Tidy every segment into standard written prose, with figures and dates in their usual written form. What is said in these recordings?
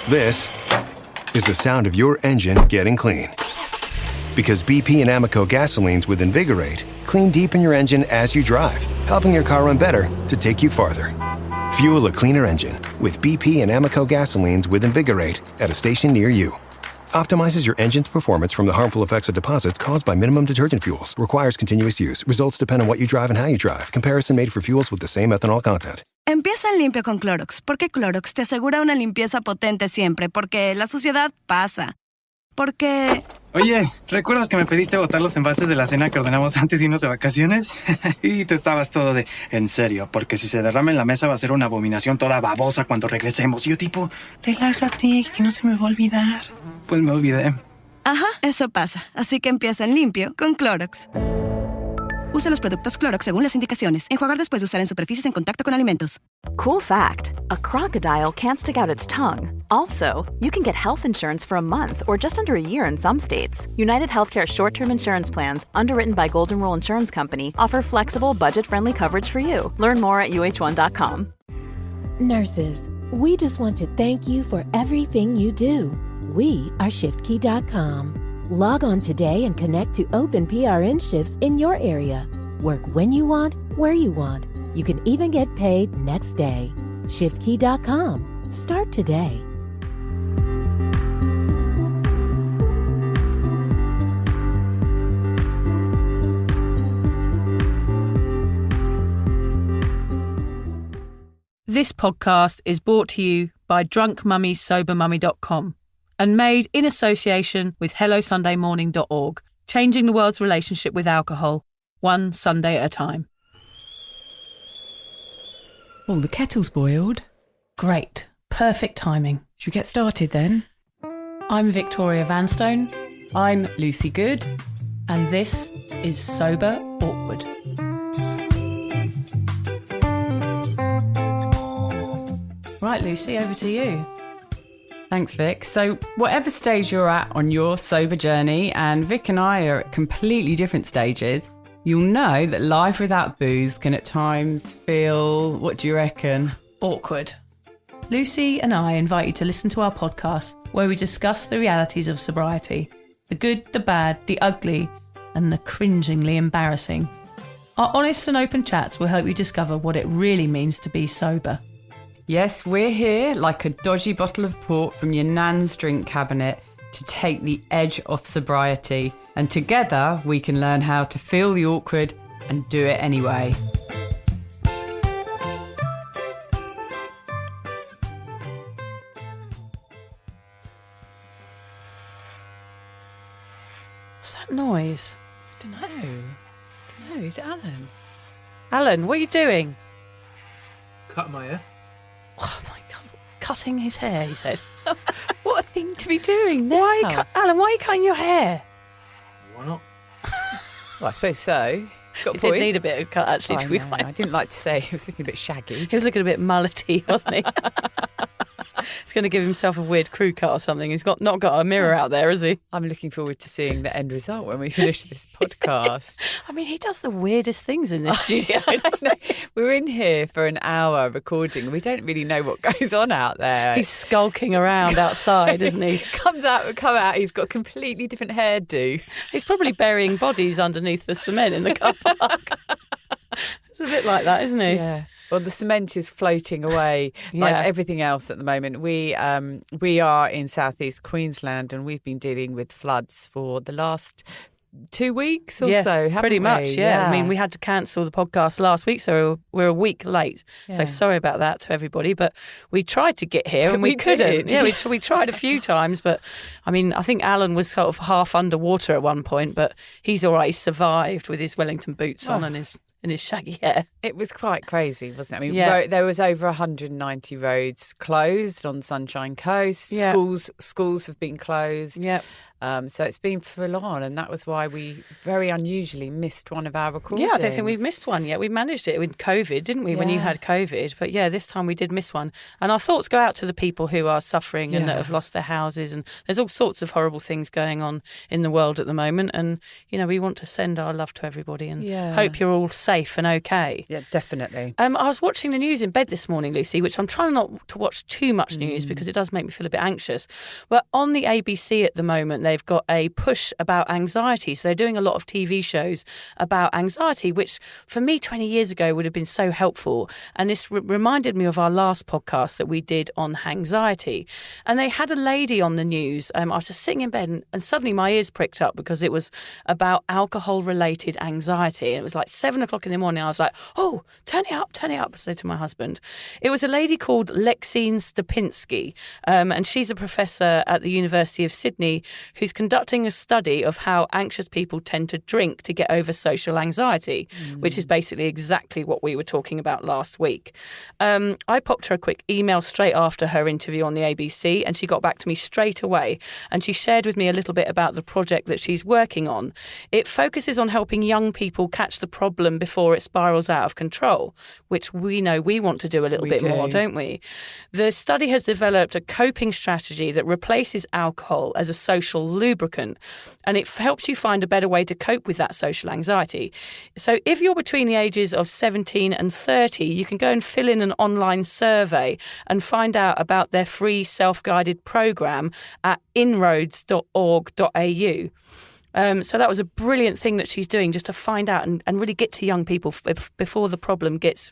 This is the sound of your engine getting clean. Because BP and Amoco gasolines with Invigorate clean deep in your engine as you drive, helping your car run better to take you farther. Fuel a cleaner engine with BP and Amoco gasolines with Invigorate at a station near you. Optimizes your engine's performance from the harmful effects of deposits caused by minimum detergent fuels. Requires continuous use. Results depend on what you drive and how you drive. Comparison made for fuels with the same ethanol content. Empieza el limpio con Clorox, porque Clorox te asegura una limpieza potente siempre, porque la suciedad pasa. Porque... Oye, ¿recuerdas que me pediste botar los envases de la cena que ordenamos antes de irnos de vacaciones? Y tú estabas todo de, en serio, porque si se derrama en la mesa va a ser una abominación toda babosa cuando regresemos. Y yo tipo, relájate, que no se me va a olvidar. Pues me olvidé. Ajá, eso pasa. Así que empieza en limpio con Clorox. Use los productos Clorox según las indicaciones. Enjuagar después de usar en superficies en contacto con alimentos. Cool fact, a crocodile can't stick out its tongue. Also, you can get health insurance for a month or just under a year in some states. United Healthcare short-term insurance plans, underwritten by Golden Rule Insurance Company, offer flexible, budget-friendly coverage for you. Learn more at uh1.com. Nurses, we just want to thank you for everything you do. We are ShiftKey.com. Log on today and connect to open PRN shifts in your area. Work when you want, where you want. You can even get paid next day. ShiftKey.com. Start today. This podcast is brought to you by drunkmummysobermummy.com and made in association with HelloSundayMorning.org, changing the world's relationship with alcohol, one Sunday at a time. Oh, the kettle's boiled. Great. Perfect timing. Should we get started then? I'm Victoria Vanstone. I'm Lucy Good. And this is Sober Awkward. Right, Lucy, over to you. Thanks, Vic. So whatever stage you're at on your sober journey, and Vic and I are at completely different stages, you'll know that life without booze can at times feel, what do you reckon? Awkward. Lucy and I invite you to listen to our podcast where we discuss the realities of sobriety, the good, the bad, the ugly, and the cringingly embarrassing. Our honest and open chats will help you discover what it really means to be sober. Yes, we're here like a dodgy bottle of port from your nan's drink cabinet to take the edge off sobriety. And together we can learn how to feel the awkward and do it anyway. What's that noise? I don't know. Is it Alan? Alan, what are you doing? Cut my hair. Oh my God, cutting his hair, he said. What a thing to be doing now. Alan, why are you cutting your hair? Why not? Well, I suppose so. Got a It point. did need a bit of cut, actually, to be quite I didn't like to say he was looking a bit shaggy. He was looking a bit mullety, wasn't he? He's going to give himself a weird crew cut or something. He's not got a mirror out there, has he? I'm looking forward to seeing the end result when we finish this podcast. I mean, he does the weirdest things in this studio, doesn't he? We're in here for an hour recording. We don't really know what goes on out there. He's skulking around outside, isn't he? Come out, he's got a completely different hairdo. He's probably burying bodies underneath the cement in the car park. It's a bit like that, isn't he? Yeah. Well, the cement is floating away like everything else at the moment. We are in southeast Queensland and we've been dealing with floods for the last 2 weeks or so, haven't pretty we? much, yeah. I mean, we had to cancel the podcast last week, so we're a week late. Yeah. So sorry about that to everybody, but we tried to get here and we We couldn't. did. Yeah, we tried a few times, but I mean, I think Alan was sort of half underwater at one point, but he's all right. He survived with his Wellington boots on and his shaggy hair. It was quite crazy, wasn't it? I mean, there was over 190 roads closed on Sunshine Coast. Yeah. Schools have been closed. Yep. So it's been full on, and that was why we very unusually missed one of our recordings. Yeah, I don't think we've missed one yet. We managed it with COVID, didn't we, when you had COVID? But yeah, this time we did miss one. And our thoughts go out to the people who are suffering and that have lost their houses. And there's all sorts of horrible things going on in the world at the moment. And, you know, we want to send our love to everybody and hope you're all safe and okay. Yeah, definitely. I was watching the news in bed this morning, Lucy, which I'm trying not to watch too much news because it does make me feel a bit anxious. But on the ABC at the moment, they've got a push about anxiety. So they're doing a lot of TV shows about anxiety, which for me 20 years ago would have been so helpful. And this reminded me of our last podcast that we did on anxiety. And they had a lady on the news. I was just sitting in bed and suddenly my ears pricked up because it was about alcohol-related anxiety. And it was like 7 o'clock in the morning. I was like, oh, turn it up, I said to my husband. It was a lady called Lexine Stopinski, and she's a professor at the University of Sydney who's conducting a study of how anxious people tend to drink to get over social anxiety, which is basically exactly what we were talking about last week. I popped her a quick email straight after her interview on the ABC, and she got back to me straight away, and she shared with me a little bit about the project that she's working on. It focuses on helping young people catch the problem before it spirals out of control, which we know we want to do a little bit more, don't we? The study has developed a coping strategy that replaces alcohol as a social lubricant, and it helps you find a better way to cope with that social anxiety. So if you're between the ages of 17 and 30, you can go and fill in an online survey and find out about their free self-guided programme at inroads.org.au. So that was a brilliant thing that she's doing, just to find out and really get to young people before the problem gets,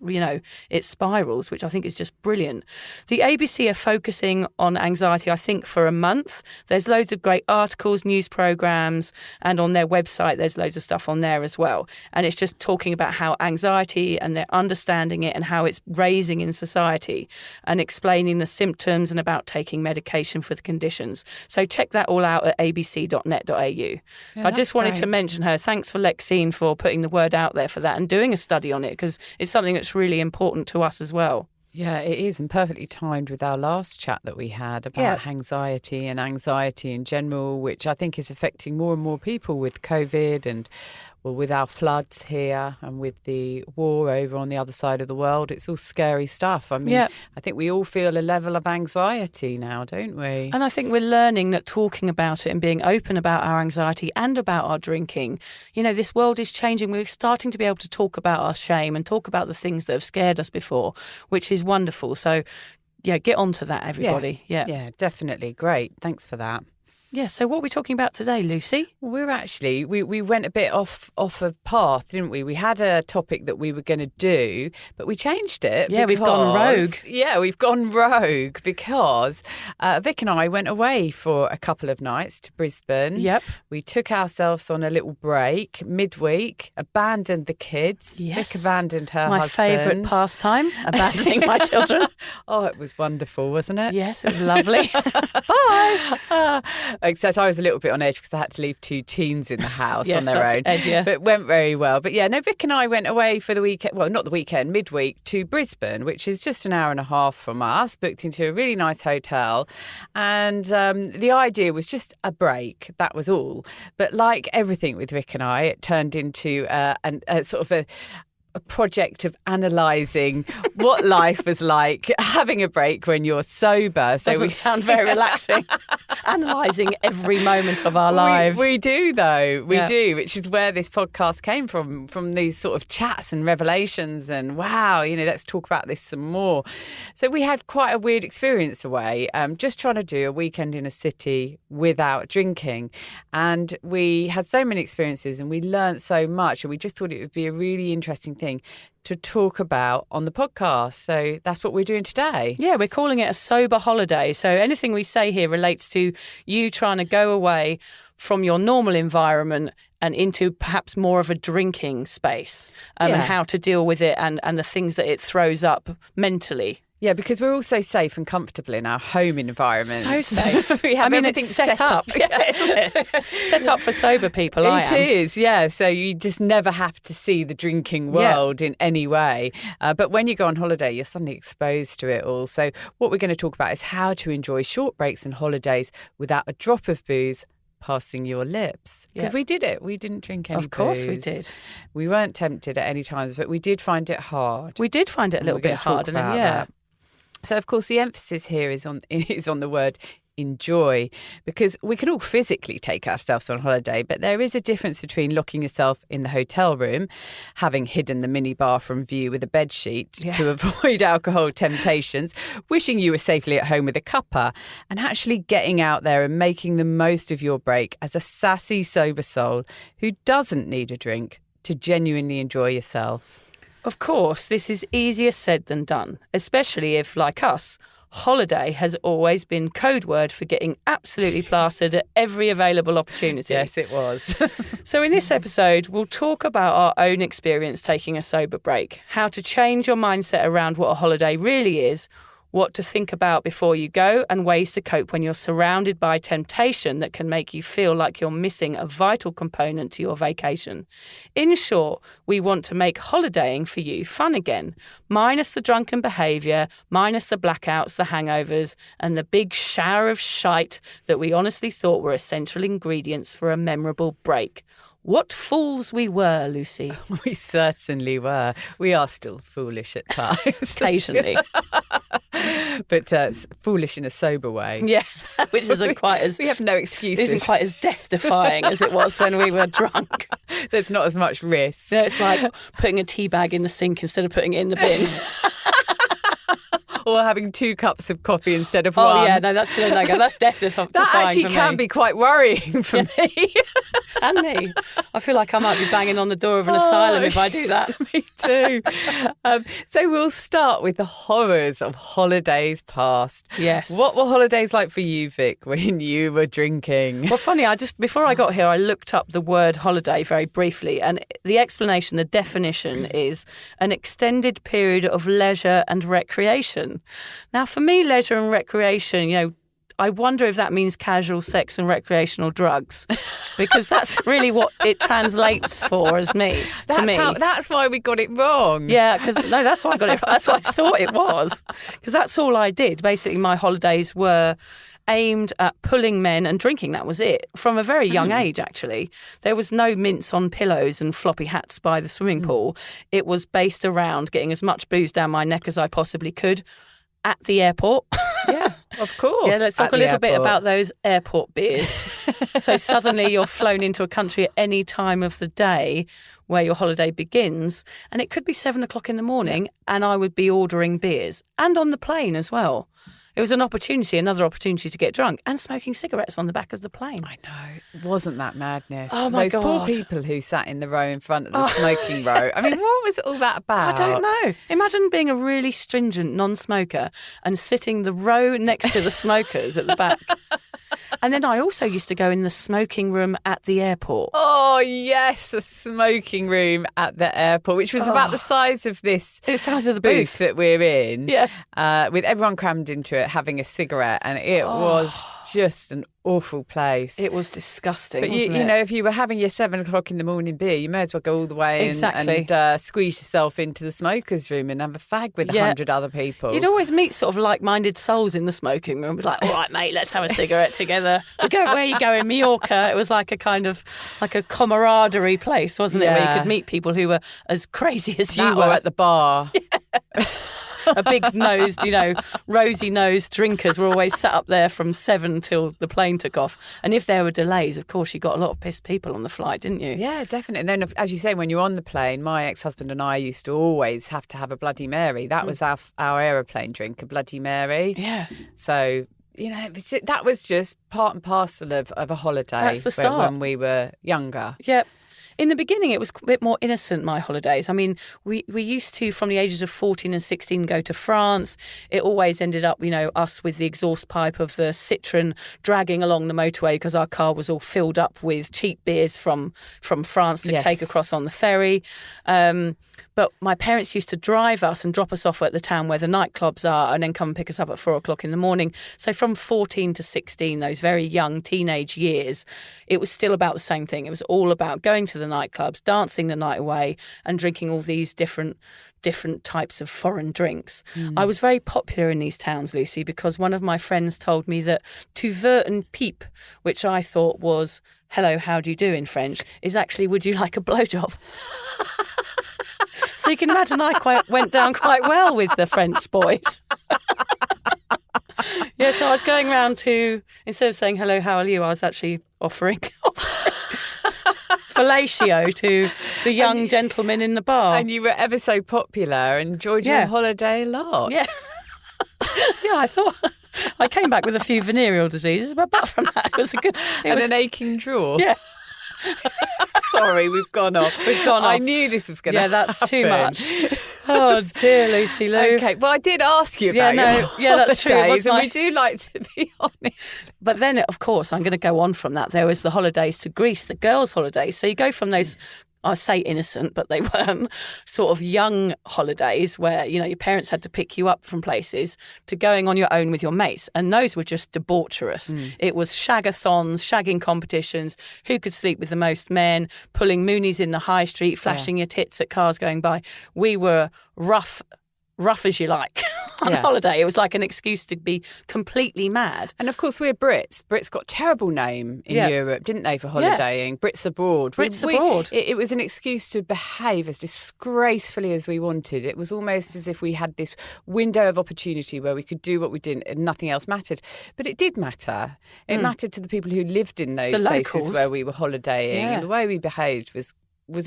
it spirals, which I think is just brilliant. The ABC are focusing on anxiety, I think, for a month. There's loads of great articles, news programmes, and on their website there's loads of stuff on there as well. And it's just talking about how anxiety, and they're understanding it and how it's raising in society, and explaining the symptoms and about taking medication for the conditions. So check that all out at abc.net.au. Yeah, I just wanted great to mention her. Thanks for Lexine for putting the word out there for that and doing a study on it, because it's something that's really important to us as well. Yeah, it is, and perfectly timed with our last chat that we had about anxiety and anxiety in general, which I think is affecting more and more people with COVID and with our floods here and with the war over on the other side of the world. It's all scary stuff. I mean, I think we all feel a level of anxiety now, don't we? And I think we're learning that talking about it and being open about our anxiety and about our drinking, this world is changing. We're starting to be able to talk about our shame and talk about the things that have scared us before, which is wonderful. So, get onto that, everybody. Yeah, definitely. Great. Thanks for that. Yeah, so what are we talking about today, Lucy? We're actually, we went a bit off of path, didn't we? We had a topic that we were going to do, but we changed it. Yeah, we've gone rogue. Yeah, we've gone rogue because Vic and I went away for a couple of nights to Brisbane. Yep. We took ourselves on a little break midweek, abandoned the kids. Yes. Vic abandoned her my husband. My favourite pastime, abandoning my children. Oh, it was wonderful, wasn't it? Yes, it was lovely. Bye. Except I was a little bit on edge because I had to leave 2 teens in the house on their own. Edgier. But it went very well. But Vic and I went away for the weekend, well, not the weekend, midweek, to Brisbane, which is just an hour and a half from us, booked into a really nice hotel. And the idea was just a break. That was all. But like everything with Vic and I, it turned into a sort of a project of analysing what life was like having a break when you're sober. So we sound very relaxing. Analysing every moment of our lives. We do, though. We do, which is where this podcast came from these sort of chats and revelations and, wow, let's talk about this some more. So we had quite a weird experience away, just trying to do a weekend in a city without drinking. And we had so many experiences and we learnt so much, and we just thought it would be a really interesting thing to talk about on the podcast. So that's what we're doing today. Yeah, we're calling it a sober holiday. So anything we say here relates to you trying to go away from your normal environment and into perhaps more of a drinking space, and how to deal with it and the things that it throws up mentally. Yeah, because we're all so safe and comfortable in our home environment. So safe. We have everything it's set up. Set up for sober people, It is, yeah. So you just never have to see the drinking world in any way. But when you go on holiday, you're suddenly exposed to it all. So what we're going to talk about is how to enjoy short breaks and holidays without a drop of booze, passing your lips. Because we did it. We didn't drink any Of course we booze. did. We weren't tempted at any times, but we did find it hard. We did find it a little bit hard. And That. So, of course, the emphasis here is on the word enjoy, because we can all physically take ourselves on holiday, but there is a difference between locking yourself in the hotel room, having hidden the minibar from view with a bed sheet to avoid alcohol temptations, wishing you were safely at home with a cuppa, and actually getting out there and making the most of your break as a sassy, sober soul who doesn't need a drink to genuinely enjoy yourself. Of course, this is easier said than done, especially if, like us, holiday has always been code word for getting absolutely plastered at every available opportunity. Yes, it was. So in this episode, we'll talk about our own experience taking a sober break, how to change your mindset around what a holiday really is, what to think about before you go, and ways to cope when you're surrounded by temptation that can make you feel like you're missing a vital component to your vacation. In short, we want to make holidaying for you fun again, minus the drunken behaviour, minus the blackouts, the hangovers, and the big shower of shite that we honestly thought were essential ingredients for a memorable break. What fools we were, Lucy. We certainly were. We are still foolish at times. Occasionally. But foolish in a sober way. Yeah, which isn't quite as... We have no excuses. Isn't quite as death-defying as it was when we were drunk. There's not as much risk. You know, it's like putting a tea bag in the sink instead of putting it in the bin. Or having 2 cups of coffee instead of 1. Oh, yeah, no, that's still a no-go. That's death-defying. That actually can be quite worrying for me. And me. I feel like I might be banging on the door of an asylum if I do that. Me too. So we'll start with the horrors of holidays past. Yes. What were holidays like for you, Vic, when you were drinking? Well, funny, before I got here, I looked up the word holiday very briefly, and the explanation, the definition is an extended period of leisure and recreation. Now, for me, leisure and recreation, I wonder if that means casual sex and recreational drugs, because that's really what it translates for as me. That's why we got it wrong. Yeah, that's why I got it. That's what I thought it was, because that's all I did. Basically, my holidays were aimed at pulling men and drinking. That was it. From a very young age, actually. There was no mints on pillows and floppy hats by the swimming pool. It was based around getting as much booze down my neck as I possibly could at the airport. Yeah, of course. Yeah, let's talk a little bit about those airport beers. So suddenly you're flown into a country at any time of the day where your holiday begins, and it could be 7 o'clock in the morning, and I would be ordering beers, and on the plane as well. It was another opportunity to get drunk, and smoking cigarettes on the back of the plane. I know. Wasn't that madness? Oh, my God. Those poor people who sat in the row in front of the smoking row. I mean, what was all that about? I don't know. Imagine being a really stringent non-smoker and sitting the row next to the smokers at the back. And then I also used to go in the smoking room at the airport. Oh, yes, a smoking room at the airport, which was about the size of this the size of the booth that we're in. Yeah. With everyone crammed into it, having a cigarette. And it was just an awful place. It was disgusting, But wasn't you it? know, if you were having your 7 o'clock in the morning beer, you may as well go all the way and squeeze yourself into the smokers' room and have a fag with 100 other people. You'd always meet sort of like-minded souls in the smoking room. Be like, all right, mate, let's have a cigarette together. Where are you going? Mallorca. It was like a kind of like a camaraderie place, wasn't it? Where you could meet people who were as crazy as you were. Or at the bar. A big-nosed, rosy-nosed drinkers were always sat up there from 7 till the plane took off. And if there were delays, of course, you got a lot of pissed people on the flight, didn't you? Yeah, definitely. And then, as you say, when you're on the plane, my ex-husband and I used to always have to have a Bloody Mary. That was our aeroplane drink, a Bloody Mary. Yeah. So, that was just part and parcel of a holiday. That's the start. When we were younger. Yeah. In the beginning, it was a bit more innocent, my holidays. I mean, we used to, from the ages of 14 and 16, go to France. It always ended up, us with the exhaust pipe of the Citroen dragging along the motorway because our car was all filled up with cheap beers from France to take across on the ferry. But my parents used to drive us and drop us off at the town where the nightclubs are and then come and pick us up at 4 o'clock in the morning. So from 14 to 16, those very young teenage years, it was still about the same thing. It was all about going to the nightclubs, dancing the night away and drinking all these different types of foreign drinks. I was very popular in these towns, Lucy, because one of my friends told me that tu veux un pipe, which I thought was hello, how do you do in French, is actually would you like a blowjob? So you can imagine I went down quite well with the French boys. Yeah, so I was going around to, instead of saying hello, how are you, I was actually offering fellatio to the young gentlemen in the bar. And you were ever so popular and enjoyed your holiday a lot. Yeah. Yeah, I thought I came back with a few venereal diseases, but apart from that, it was a good... An aching drawer. Yeah. Sorry, we've gone off. I off. knew this was going to happen. Yeah, that's too much. Oh, dear, Lucy Lou. Okay, well, I did ask you about that's true. holidays, and we do like to be honest. But then, of course, I'm going to go on from that. There was the holidays to Greece, the girls' holidays. So you go from those... I say innocent, but they weren't, sort of young holidays where, you know, your parents had to pick you up from places to going on your own with your mates. And those were just debaucherous. It was shagathons, shagging competitions, who could sleep with the most men, pulling moonies in the high street, flashing your tits at cars going by. We were rough as you like on holiday. It was like an excuse to be completely mad. And of course, we're Brits. Brits got a terrible name in Europe, didn't they, for holidaying? Brits abroad. Abroad. It was an excuse to behave as disgracefully as we wanted. It was almost as if we had this window of opportunity where we could do what we did and nothing else mattered. But it did matter. It mattered to the people who lived in those places locals. Where we were holidaying. And the way we behaved was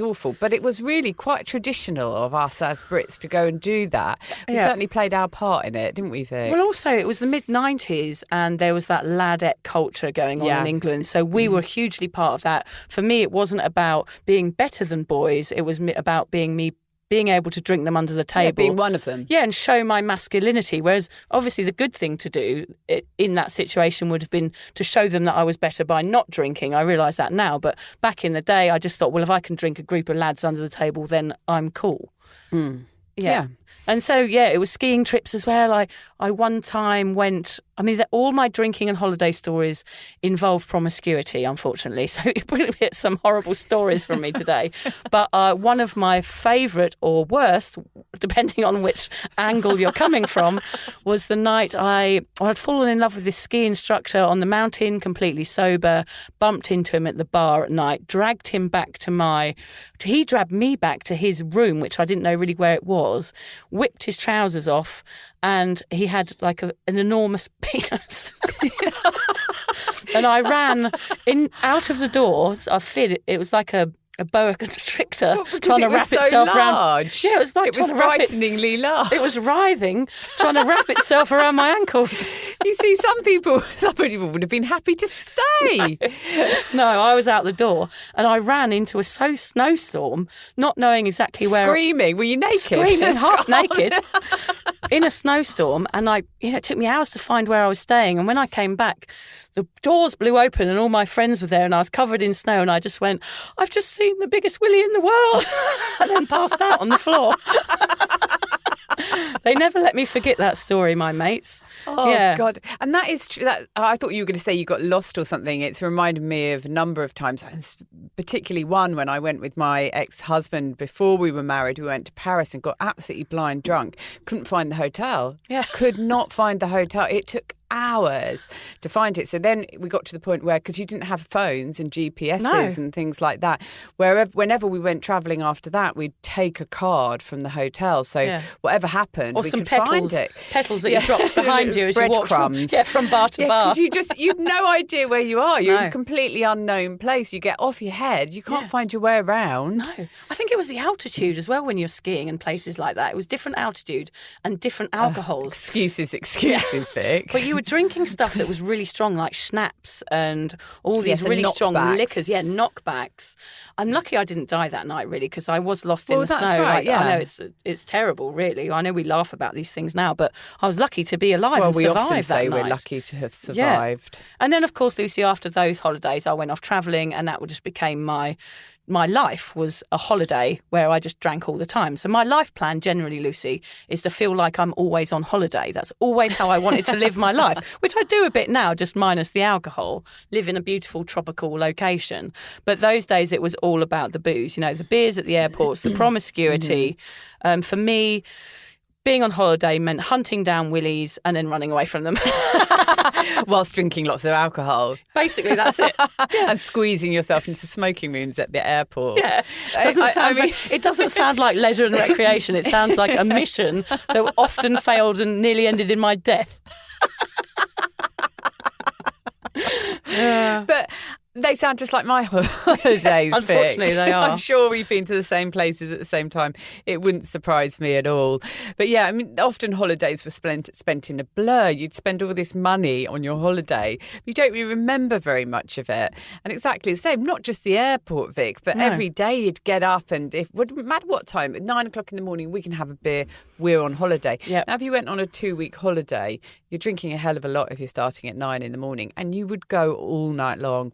awful, but it was really quite traditional of us as Brits to go and do that. We certainly played our part in it, didn't we, Vic? Well, also, it was the mid-90s and there was that ladette culture going on in England, so we were hugely part of that. For me, it wasn't about being better than boys, it was about being able to drink them under the table. Being one of them. Yeah, and show my masculinity. Whereas, obviously, the good thing to do in that situation would have been to show them that I was better by not drinking. I realise that now. But back in the day, I just thought, well, if I can drink a group of lads under the table, then I'm cool. Yeah. And so, it was skiing trips as well. I one time went... I mean, all my drinking and holiday stories involve promiscuity, unfortunately. So you probably get some horrible stories from me today. But one of my favourite or worst, depending on which angle you're coming from, was the night I had fallen in love with this ski instructor on the mountain, completely sober, bumped into him at the bar at night, dragged him back he dragged me back to his room, which I didn't know really where it was, whipped his trousers off, and he had like an enormous penis. And I ran out of the doors. It was like a boa constrictor trying to wrap itself around. Yeah, it was like it was frighteningly large. It was writhing, trying to wrap itself around my ankles. You see, some people would have been happy to stay. No, I was out the door and I ran into a snowstorm, not knowing exactly where. Screaming? Were you naked? Screaming, half naked, in a snowstorm. And it took me hours to find where I was staying. And when I came back, the doors blew open and all my friends were there and I was covered in snow and I just went, I've just seen the biggest willy in the world, and then passed out on the floor. They never let me forget that story, my mates. Oh, God. And that is true. I thought you were going to say you got lost or something. It's reminded me of a number of times, particularly one when I went with my ex-husband before we were married. We went to Paris and got absolutely blind drunk. Couldn't find the hotel. Yeah. Could not find the hotel. It took hours to find it. So then we got to the point where, because you didn't have phones and GPSs and things like that, whenever we went travelling after that, we'd take a card from the hotel. So whatever happened, or we some could petals, find it. Petals that you dropped behind you as you walked from bar to bar. Because you've no idea where you are. You're in a completely unknown place. You get off your head. You can't find your way around. No. I think it was the altitude as well when you're skiing and places like that. It was different altitude and different alcohols. Excuses, Vic. But you were drinking stuff that was really strong, like schnapps and all these really strong liquors. Yeah, knockbacks. I'm lucky I didn't die that night, really, because I was lost in the snow. Right, I know it's terrible, really. I know we laugh about these things now, but I was lucky to be alive and survive that night. Well, we often say we're lucky to have survived. Yeah. And then, of course, Lucy, after those holidays, I went off travelling, and that just became my my life was a holiday where I just drank all the time. So my life plan generally, Lucy, is to feel like I'm always on holiday. That's always how I wanted to live my life, which I do a bit now, just minus the alcohol, live in a beautiful tropical location. But those days it was all about the booze, you know, the beers at the airports, the promiscuity. For me, being on holiday meant hunting down willies and then running away from them. Whilst drinking lots of alcohol. Basically, that's it. And squeezing yourself into smoking rooms at the airport. Yeah. It doesn't sound like leisure and recreation. It sounds like a mission that often failed and nearly ended in my death. But they sound just like my holidays. Unfortunately, they are. I'm sure we've been to the same places at the same time. It wouldn't surprise me at all. But yeah, I mean, often holidays were spent in a blur. You'd spend all this money on your holiday, but you don't really remember very much of it. And exactly the same, not just the airport, Vic, but every day you'd get up and it wouldn't matter what time, at 9 o'clock in the morning, we can have a beer, we're on holiday. Yep. Now, if you went on a 2-week holiday, you're drinking a hell of a lot if you're starting at 9 in the morning, and you would go all night long.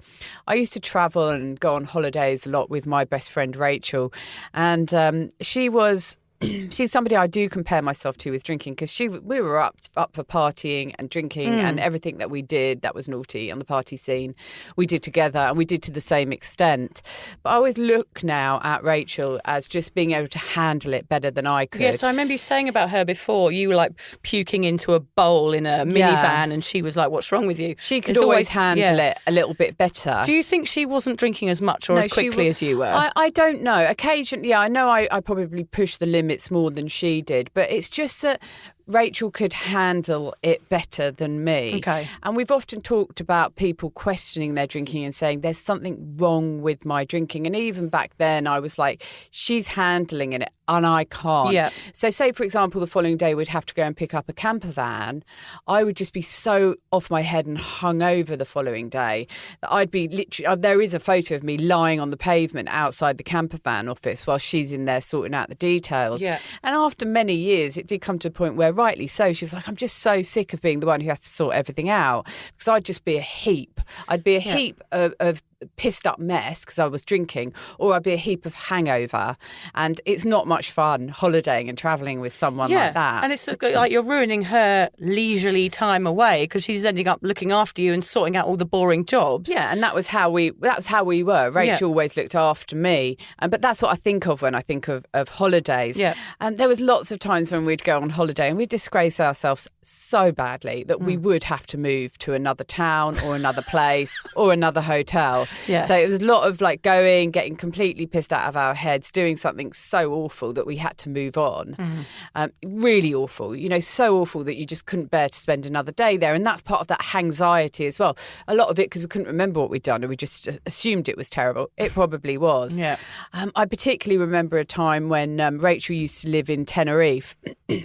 I used to travel and go on holidays a lot with my best friend Rachel, and she's somebody I do compare myself to with drinking, because we were up for partying and drinking and everything that we did that was naughty on the party scene, we did together, and we did to the same extent. But I always look now at Rachel as just being able to handle it better than I could. Yes, I remember you saying about her before, you were like puking into a bowl in a minivan and she was like, what's wrong with you? She could always handle it a little bit better. Do you think she wasn't drinking as much or as quickly as you were? I don't know. Occasionally, I know I probably pushed the limits more than she did, but it's just that Rachel could handle it better than me. Okay. And we've often talked about people questioning their drinking and saying there's something wrong with my drinking. And even back then I was like, she's handling it and I can't. Yeah. So say, for example, the following day we'd have to go and pick up a camper van. I would just be so off my head and hungover the following day that I'd be literally, there is a photo of me lying on the pavement outside the camper van office while she's in there sorting out the details. Yeah. And after many years, it did come to a point where, rightly so, she was like, I'm just so sick of being the one who has to sort everything out, because I'd just be a heap. I'd be a heap of pissed up mess because I was drinking, or I'd be a heap of hangover. And it's not much fun holidaying and travelling with someone like that. And it's like you're ruining her leisurely time away because she's ending up looking after you and sorting out all the boring jobs. Yeah, and that was how we were. Rachel always looked after me. But that's what I think of when I think of holidays. Yeah. And there was lots of times when we'd go on holiday and we'd disgrace ourselves so badly that we would have to move to another town or another place or another hotel. Yes. So it was a lot of like going, getting completely pissed out of our heads, doing something so awful that we had to move on. Really awful, so awful that you just couldn't bear to spend another day there. And that's part of that anxiety as well. A lot of it because we couldn't remember what we'd done and we just assumed it was terrible. It probably was. Yeah. I particularly remember a time when Rachel used to live in Tenerife,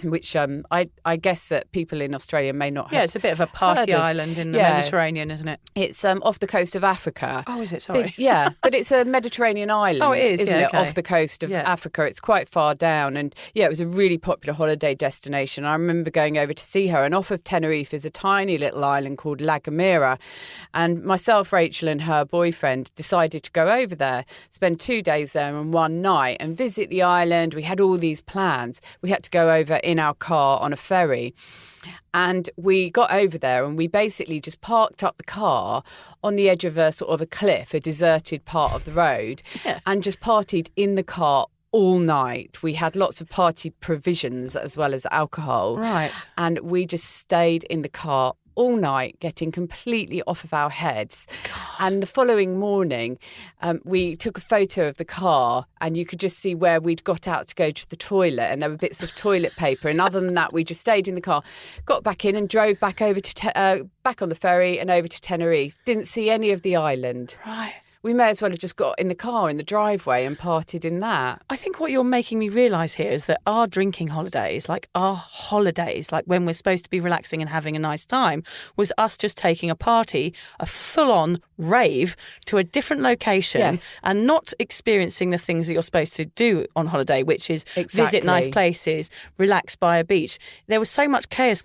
which I guess that people in Australia may not have. Yeah, it's a bit of a party island in the Mediterranean, isn't it? It's off the coast of Africa. Oh, is it? Sorry. But it's a Mediterranean island. Oh, it is, isn't yeah, it? okay. Off the coast of Africa. It's quite far down. And it was a really popular holiday destination. I remember going over to see her. And off of Tenerife is a tiny little island called La Gomera. And myself, Rachel and her boyfriend decided to go over there, spend 2 days there and one night and visit the island. We had all these plans. We had to go over in our car on a ferry. And we got over there and we basically just parked up the car on the edge of a sort of a cliff, a deserted part of the road, and just partied in the car all night. We had lots of party provisions as well as alcohol. Right. And we just stayed in the car all night, getting completely off of our heads. God. And the following morning, we took a photo of the car and you could just see where we'd got out to go to the toilet and there were bits of toilet paper. And other than that, we just stayed in the car, got back in and drove back over to back on the ferry and over to Tenerife. Didn't see any of the island. Right. We may as well have just got in the car in the driveway and partied in that. I think what you're making me realise here is that our drinking holidays, like our holidays, like when we're supposed to be relaxing and having a nice time, was us just taking a party, a full-on rave to a different location and not experiencing the things that you're supposed to do on holiday, which is visit nice places, relax by a beach. There was so much chaos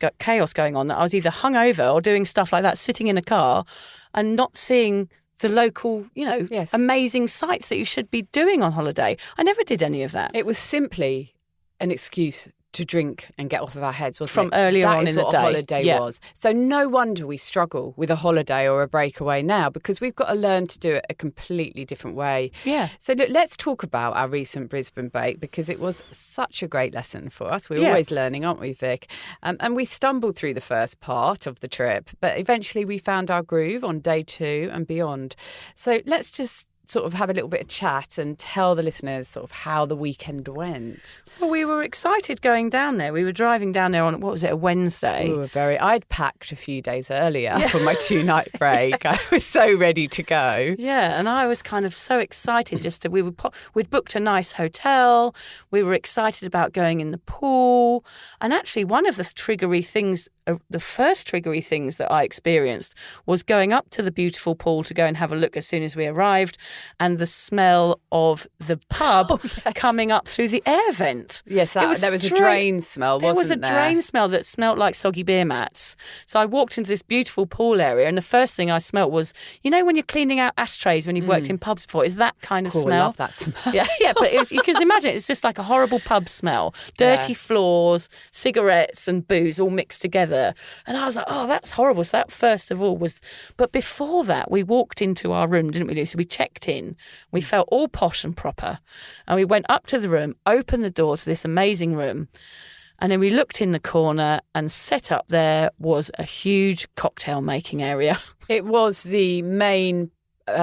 going on that I was either hungover or doing stuff like that, sitting in a car and not seeing the local, Yes. amazing sites that you should be doing on holiday. I never did any of that. It was simply an excuse to drink and get off of our heads, wasn't From it? earlier on in the That is what day. a holiday Yeah. was. So no wonder we struggle with a holiday or a breakaway now, because we've got to learn to do it a completely different way. Yeah. So look, let's talk about our recent Brisbane break, because it was such a great lesson for us. We're Yeah. always learning, aren't we, Vic? And we stumbled through the first part of the trip, but eventually we found our groove on day 2 and beyond. So let's just sort of have a little bit of chat and tell the listeners sort of how the weekend went. Well, we were excited going down there. We were driving down there on, a Wednesday? We were I'd packed a few days earlier for my 2-night break. I was so ready to go. Yeah, and I was kind of so excited we'd booked a nice hotel. We were excited about going in the pool. And actually, one of the first triggery things that I experienced was going up to the beautiful pool to go and have a look as soon as we arrived, and the smell of the pub coming up through the air vent. Yes, there was a drain smell, There was a wasn't there? drain smell that smelled like soggy beer mats. So I walked into this beautiful pool area, and the first thing I smelt was, when you're cleaning out ashtrays when you've worked in pubs before, is that kind of Cool, smell. I love that smell. Yeah, but you can imagine it's just like a horrible pub smell. Dirty floors, cigarettes and booze all mixed together. And I was like, oh, that's horrible. So that first of all was... But before that, we walked into our room, didn't we, Lucy? We checked in. We felt all posh and proper. And we went up to the room, opened the door to this amazing room. And then we looked in the corner, and set up there was a huge cocktail making area. It was the main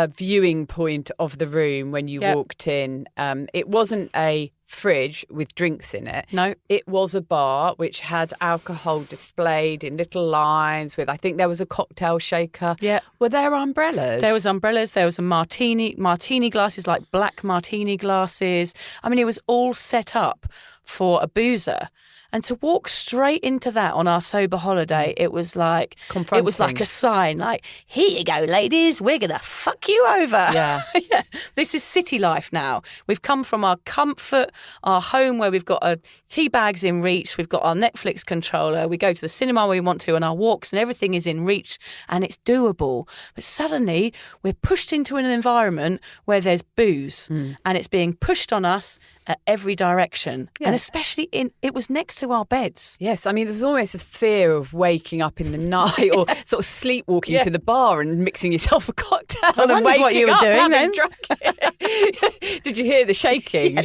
viewing point of the room when you walked in. It wasn't a fridge with drinks in it. No. It was a bar which had alcohol displayed in little lines with, I think there was a cocktail shaker. Yeah. Were there umbrellas? There was umbrellas. There was a martini glasses, like black martini glasses. I mean, it was all set up for a boozer. And to walk straight into that on our sober holiday, it was like a sign, like, here you go, ladies, we're going to fuck you over. Yeah. This is city life now. We've come from our comfort, our home where we've got our tea bags in reach, we've got our Netflix controller, we go to the cinema where we want to, and our walks and everything is in reach and it's doable. But suddenly we're pushed into an environment where there's booze and it's being pushed on us at every direction. Yeah. And especially it was next to our beds. Yes, I mean, there was almost a fear of waking up in the night or sort of sleepwalking to the bar and mixing yourself a cocktail I and wondered waking what you were up doing having then. drunk it. Did you hear the shaking?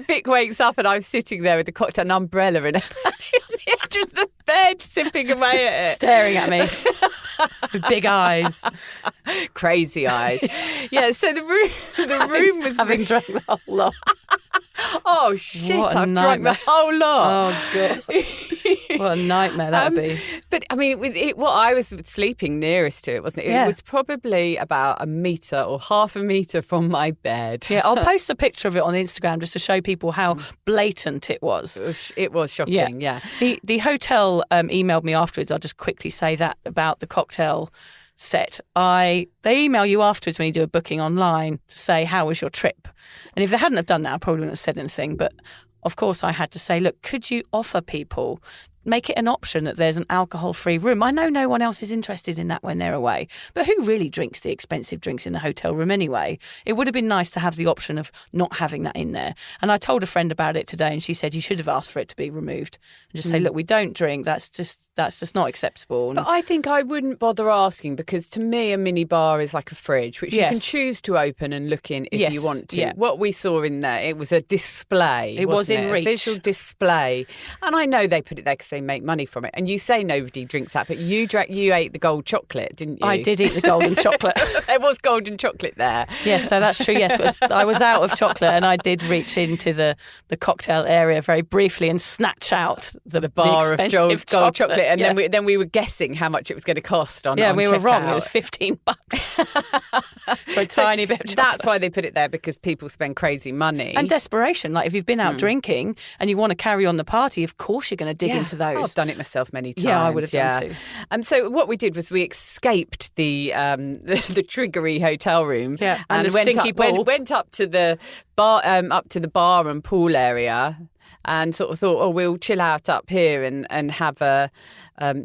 Vic wakes up and I'm sitting there with the cocktail and umbrella and on the edge of the bed, sipping away at it. Staring at me with big eyes. Crazy eyes. Yeah, so the room was having drunk the whole lot. Oh shit! What a I've drunk nightmare. the whole lot. Oh god, what a nightmare that would be. But I mean, what I was sleeping nearest to it, wasn't it? Yeah. It was probably about a metre or half a metre from my bed. Yeah, I'll post a picture of it on Instagram just to show people how blatant it was. It was shocking. Yeah. The hotel emailed me afterwards. I'll just quickly say that about the cocktail set. They email you afterwards when you do a booking online to say, how was your trip? And if they hadn't have done that, I probably wouldn't have said anything. But of course I had to say, look, could you offer people, make it an option that there's an alcohol-free room? I know no one else is interested in that when they're away, but who really drinks the expensive drinks in the hotel room anyway? It would have been nice to have the option of not having that in there. And I told a friend about it today, and she said you should have asked for it to be removed and just say, look, we don't drink. That's just not acceptable. But I think I wouldn't bother asking, because to me a mini bar is like a fridge which you can choose to open and look in if you want to. Yeah. What we saw in there, it was a display. It was in reach. A visual display. And I know they put it there because they make money from it. And you say nobody drinks that, but you ate the gold chocolate, didn't you? I did eat the golden chocolate. There was golden chocolate there. Yes, so that's true. Yes, I was out of chocolate, and I did reach into the cocktail area very briefly and snatch out the bar of gold chocolate. And yeah. then we were guessing how much it was going to cost on we were wrong. checkout. It was $15 for a tiny bit of chocolate. That's why they put it there, because people spend crazy money. And desperation. Like if you've been out drinking and you want to carry on the party, of course you're going to dig into those. I've done it myself many times. Yeah, I would have done too. So what we did was we escaped the triggery hotel room. Yeah, and the stinky pool. Went up to the bar and pool area. and sort of thought, oh, we'll chill out up here and have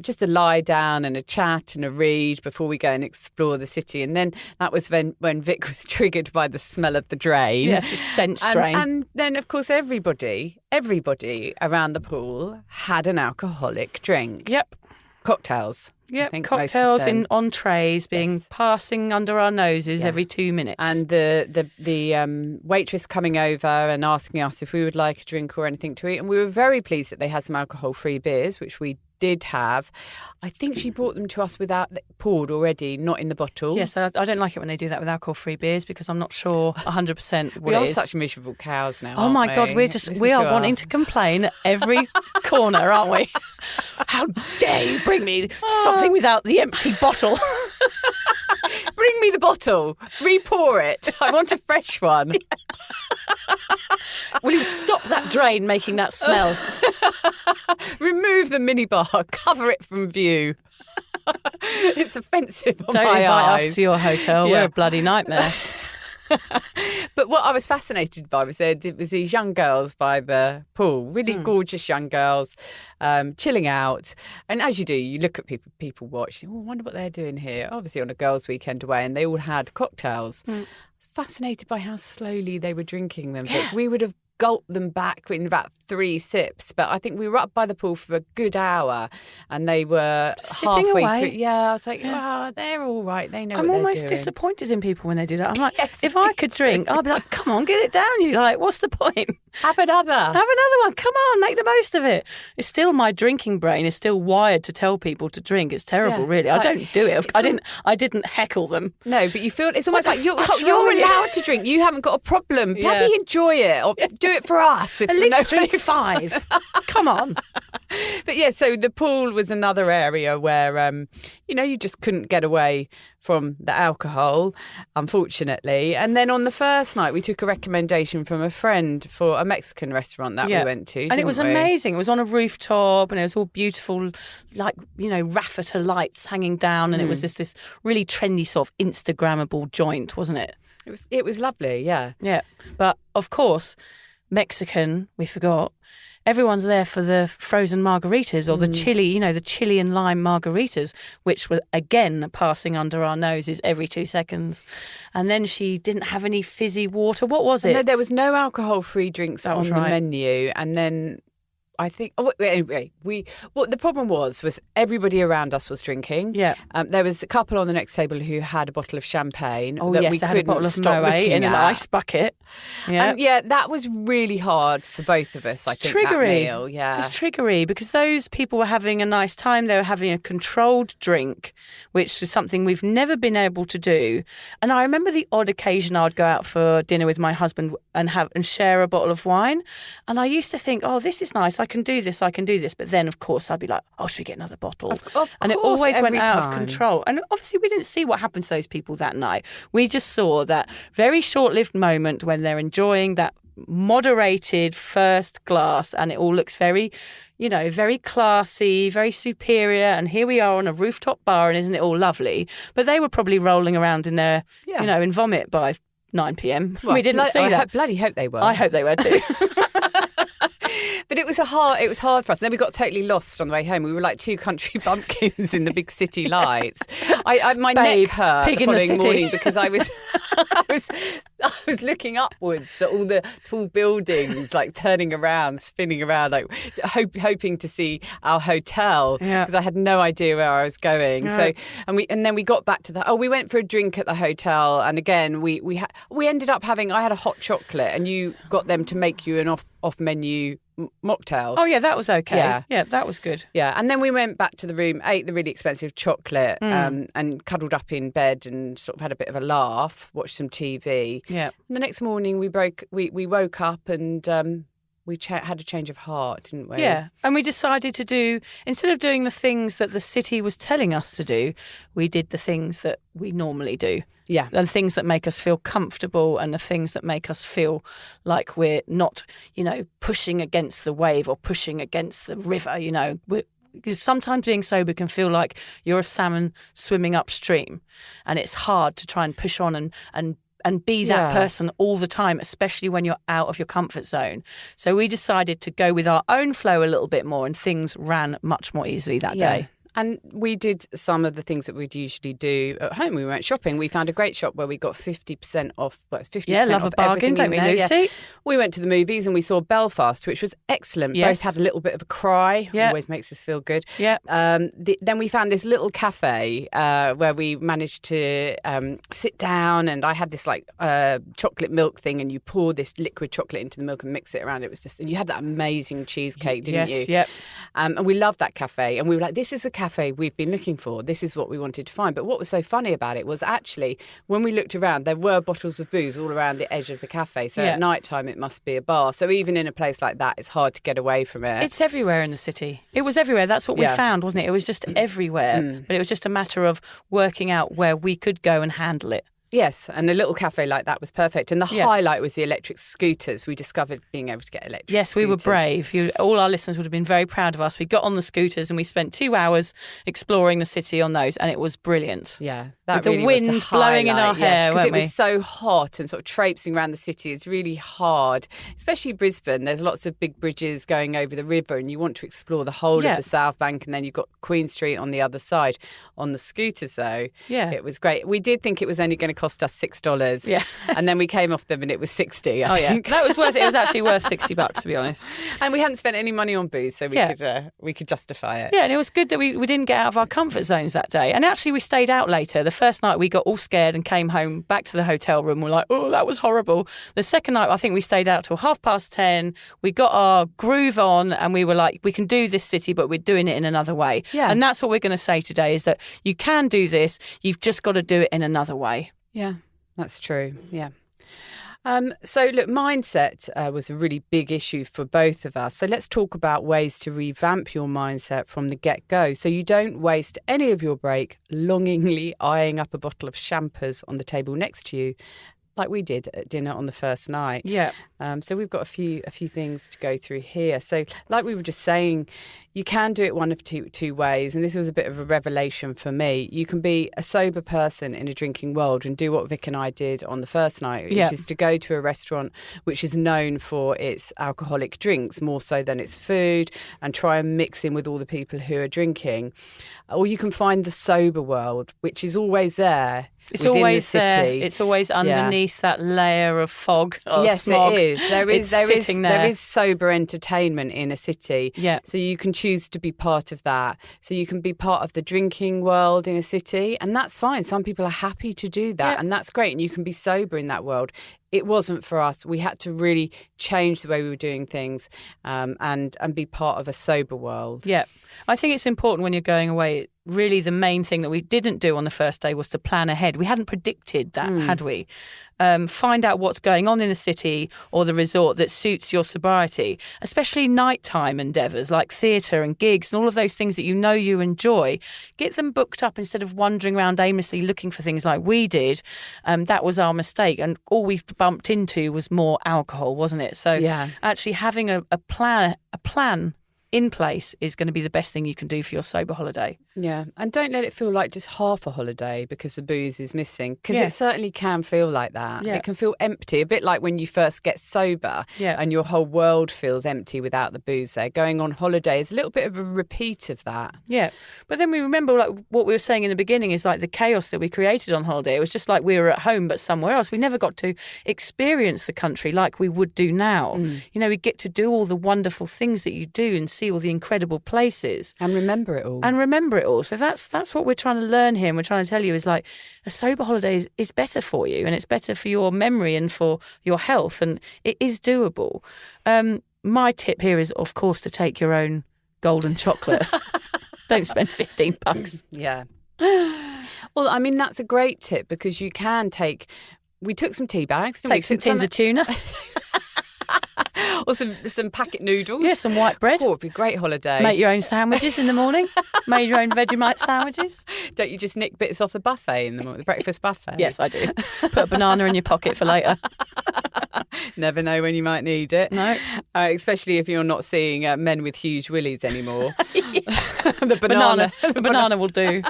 just a lie down and a chat and a read before we go and explore the city. And then that was when Vic was triggered by the smell of the drain. Yeah, the stench drain. And then, of course, everybody around the pool had an alcoholic drink. Yep. Cocktails. Yeah, I think cocktails on trays passing under our noses every 2 minutes. And the waitress coming over and asking us if we would like a drink or anything to eat. And we were very pleased that they had some alcohol-free beers, which we did have. I think she brought them to us poured already, not in the bottle. Yes, I don't like it when they do that with alcohol-free beers because I'm not sure 100% what we it are is. Such miserable cows now. Oh my God, we are wanting to complain at every corner, aren't we? How dare you bring me something without the empty bottle? Bring me the bottle. Re-pour it. I want a fresh one. Will you stop that drain making that smell? Remove the minibar. Cover it from view. It's offensive on Don't my invite eyes. us to your hotel. Yeah. We're a bloody nightmare. But what I was fascinated by was these young girls by the pool, really gorgeous young girls, chilling out. And as you do, you look at people watch, think, I wonder what they're doing here. Obviously on a girls' weekend away, and they all had cocktails. I was fascinated by how slowly they were drinking them. But we would have gulped them back in about 3 sips. But I think we were up by the pool for a good hour and they were halfway away. through. Yeah, I was like, oh, they're all right. They know I'm what they're almost doing. disappointed in people when they do that. I'm like, Yes, if I could drink, I'd be like, come on, get it down. You're like, what's the point? Have another. Have another one. Come on, make the most of it. It's still my drinking brain is still wired to tell people to drink. It's terrible, Yeah. really. I Like, don't do it. I didn't heckle them. No, but you feel it's almost What like the fuck's wrong you're with you? allowed to drink. You haven't got a problem. Yeah. Bloody enjoy it or do it for us. If At least no- drink 5. Come on. But yeah, so the pool was another area where, you just couldn't get away from the alcohol, unfortunately. And then on the first night, we took a recommendation from a friend for a Mexican restaurant that we went to. And it was didn't we? amazing. It was on a rooftop and it was all beautiful, like, raffeta lights hanging down. And it was just this really trendy sort of Instagrammable joint, wasn't it? It was lovely, yeah. Yeah. But of course, Mexican, we forgot. Everyone's there for the frozen margaritas or the chili, the chili and lime margaritas, which were again passing under our noses every 2 seconds. And then she didn't have any fizzy water. What was it? No, there was no alcohol-free drinks That on was the right. menu. And then I think, anyway, what the problem was everybody around us was drinking. Yeah. There was a couple on the next table who had a bottle of champagne Oh, that yes, we they had a couldn't bottle of stop Moët looking in an at. ice bucket. Yeah. And that was really hard for both of us, I think, that meal. Yeah. It's triggery because those people were having a nice time. They were having a controlled drink, which is something we've never been able to do. And I remember the odd occasion I would go out for dinner with my husband and share a bottle of wine. And I used to think, oh, this is nice. I can do this. But then, of course, I'd be like, oh, should we get another bottle? Of and it course, always went every out of time. control. And obviously, we didn't see what happened to those people that night. We just saw that very short-lived moment when they're enjoying that moderated first glass and it all looks very, very classy, very superior. And here we are on a rooftop bar and isn't it all lovely? But they were probably rolling around in their, in vomit by 9 p.m. Well, we didn't see that. I bloody hope they were. I hope they were too. But it was hard for us. And then we got totally lost on the way home. We were like 2 country bumpkins in the big city lights. My Babe, neck hurt pig the in the following city. morning because I was I was looking upwards at all the tall buildings, like turning around, spinning around, like hoping to see our hotel because I had no idea where I was going. Yeah. So and then we got back to we went for a drink at the hotel, and again we ended up having. I had a hot chocolate, and you got them to make you an off menu mocktail. Oh, yeah, that was okay. Yeah. That was good. Yeah, and then we went back to the room, ate the really expensive chocolate, and cuddled up in bed and sort of had a bit of a laugh, watched some TV. Yeah. And the next morning we woke up and we had a change of heart, didn't we? Yeah, and we decided to do, instead of doing the things that the city was telling us to do, we did the things that we normally do. Yeah. And things that make us feel comfortable and the things that make us feel like we're not, pushing against the wave or pushing against the river, Because sometimes being sober can feel like you're a salmon swimming upstream and it's hard to try and push on and and be that person all the time, especially when you're out of your comfort zone. So we decided to go with our own flow a little bit more, and things ran much more easily that day. And we did some of the things that we'd usually do at home. We went shopping. We found a great shop where we got 50% off. Well, it's 50% love off a bargain, don't we, Lucy? Yeah. We went to the movies and we saw Belfast, which was excellent. Yes. Both had a little bit of a cry. Yeah. Always makes us feel good. Yeah. Then we found this little cafe where we managed to sit down, and I had this like chocolate milk thing, and you pour this liquid chocolate into the milk and mix it around. It was just, and you had that amazing cheesecake, didn't you? Yes, yep. And we loved that cafe. And we were like, this is a cafe we've been looking for. This is what we wanted to find. But what was so funny about it was actually when we looked around, there were bottles of booze all around the edge of the cafe. So at night time, it must be a bar. So even in a place like that, it's hard to get away from it. It's everywhere in the city. It was everywhere. That's what we found, wasn't it? It was just everywhere. But it was just a matter of working out where we could go and handle it. Yes, and a little cafe like that was perfect. And the highlight was the electric scooters. We discovered being able to get electric Yes, scooters. we were brave. All our listeners would have been very proud of us. We got on the scooters and we spent 2 hours exploring the city on those, and it was brilliant. Yeah, that really with the wind was blowing in our hair, because weren't it we? was so hot and sort of traipsing around the city is really hard, especially Brisbane. There's lots of big bridges going over the river, and you want to explore the whole of the South Bank, and then you've got Queen Street on the other side. On the scooters, though, it was great. We did think it was only going to cost us $6. Yeah. And then we came off them and it was 60. I think. That was worth it. It was actually worth $60 to be honest. And we hadn't spent any money on booze, so we could justify it. Yeah, and it was good that we didn't get out of our comfort zones that day. And actually we stayed out later. The first night we got all scared and came home back to the hotel room. We're like, oh, that was horrible. The second night I think we stayed out till 10:30. We got our groove on and we were like, we can do this city, but we're doing it in another way. Yeah. And that's what we're going to say today, is that you can do this. You've just got to do it in another way. Yeah. That's true, yeah. So, look, mindset was a really big issue for both of us. So let's talk about ways to revamp your mindset from the get-go so you don't waste any of your break longingly eyeing up a bottle of champers on the table next to you, like we did at dinner on the first night. Yeah. So we've got a few things to go through here. So like we were just saying, you can do it one of two ways. And this was a bit of a revelation for me. You can be a sober person in a drinking world and do what Vic and I did on the first night, which is to go to a restaurant which is known for its alcoholic drinks more so than its food, and try and mix in with all the people who are drinking. Or you can find the sober world, which is always there. It's always the city. There. It's always underneath that layer of fog or smog. It is. There is sober entertainment in a city. Yeah. So you can choose to be part of that. So you can be part of the drinking world in a city, and that's fine. Some people are happy to do that, and that's great. And you can be sober in that world. It wasn't for us. We had to really change the way we were doing things, and be part of a sober world. Yeah. I think it's important when you're going away. Really, the main thing that we didn't do on the first day was to plan ahead. We hadn't predicted that, had we? Find out what's going on in the city or the resort that suits your sobriety, especially nighttime endeavours like theatre and gigs and all of those things that you know you enjoy. Get them booked up instead of wandering around aimlessly looking for things like we did. That was our mistake, and all we've bumped into was more alcohol, wasn't it? So actually having a plan in place is going to be the best thing you can do for your sober holiday. Yeah, and don't let it feel like just half a holiday because the booze is missing, because it certainly can feel like that. It can feel empty, a bit like when you first get sober and your whole world feels empty without the booze there. Going on holiday is a little bit of a repeat of that. Yeah, but then we remember, like what we were saying in the beginning, is like the chaos that we created on holiday. It was just like we were at home but somewhere else. We never got to experience the country like we would do now. You know, we get to do all the wonderful things that you do and see all the incredible places. And remember it all. So that's what we're trying to learn here, and we're trying to tell you is like a sober holiday is better for you, and it's better for your memory and for your health, and it is doable. My tip here is, of course, to take your own golden chocolate. Don't spend $15. Yeah. Well, I mean, that's a great tip, because you can we took some tea bags. Take some tins of tuna. Or some packet noodles. Yeah, some white bread. Oh, it'd be a great holiday. Make your own sandwiches in the morning. Made your own Vegemite sandwiches. Don't you just nick bits off the buffet in the morning, the breakfast buffet? Yes, I do. Put a banana in your pocket for later. Never know when you might need it. No. Especially if you're not seeing men with huge willies anymore. The banana will do.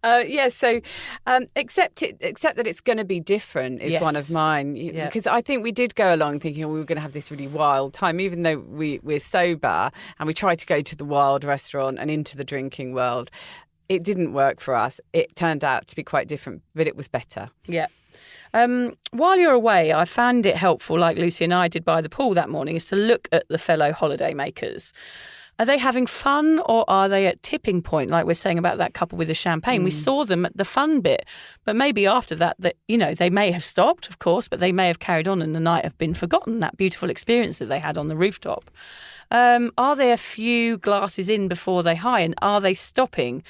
Accept that it's going to be different is one of mine. Yeah. Because I think we did go along thinking we were going to have this really wild time, even though we're sober and we tried to go to the wild restaurant and into the drinking world. It didn't work for us. It turned out to be quite different, but it was better. Yeah. While you're away, I found it helpful, like Lucy and I did by the pool that morning, is to look at the fellow holiday makers. Are they having fun or are they at tipping point, like we're saying about that couple with the champagne? We saw them at the fun bit, but maybe after that, they may have stopped, of course, but they may have carried on and the night have been forgotten, that beautiful experience that they had on the rooftop. Are they a few glasses in before they high, and are they stopping?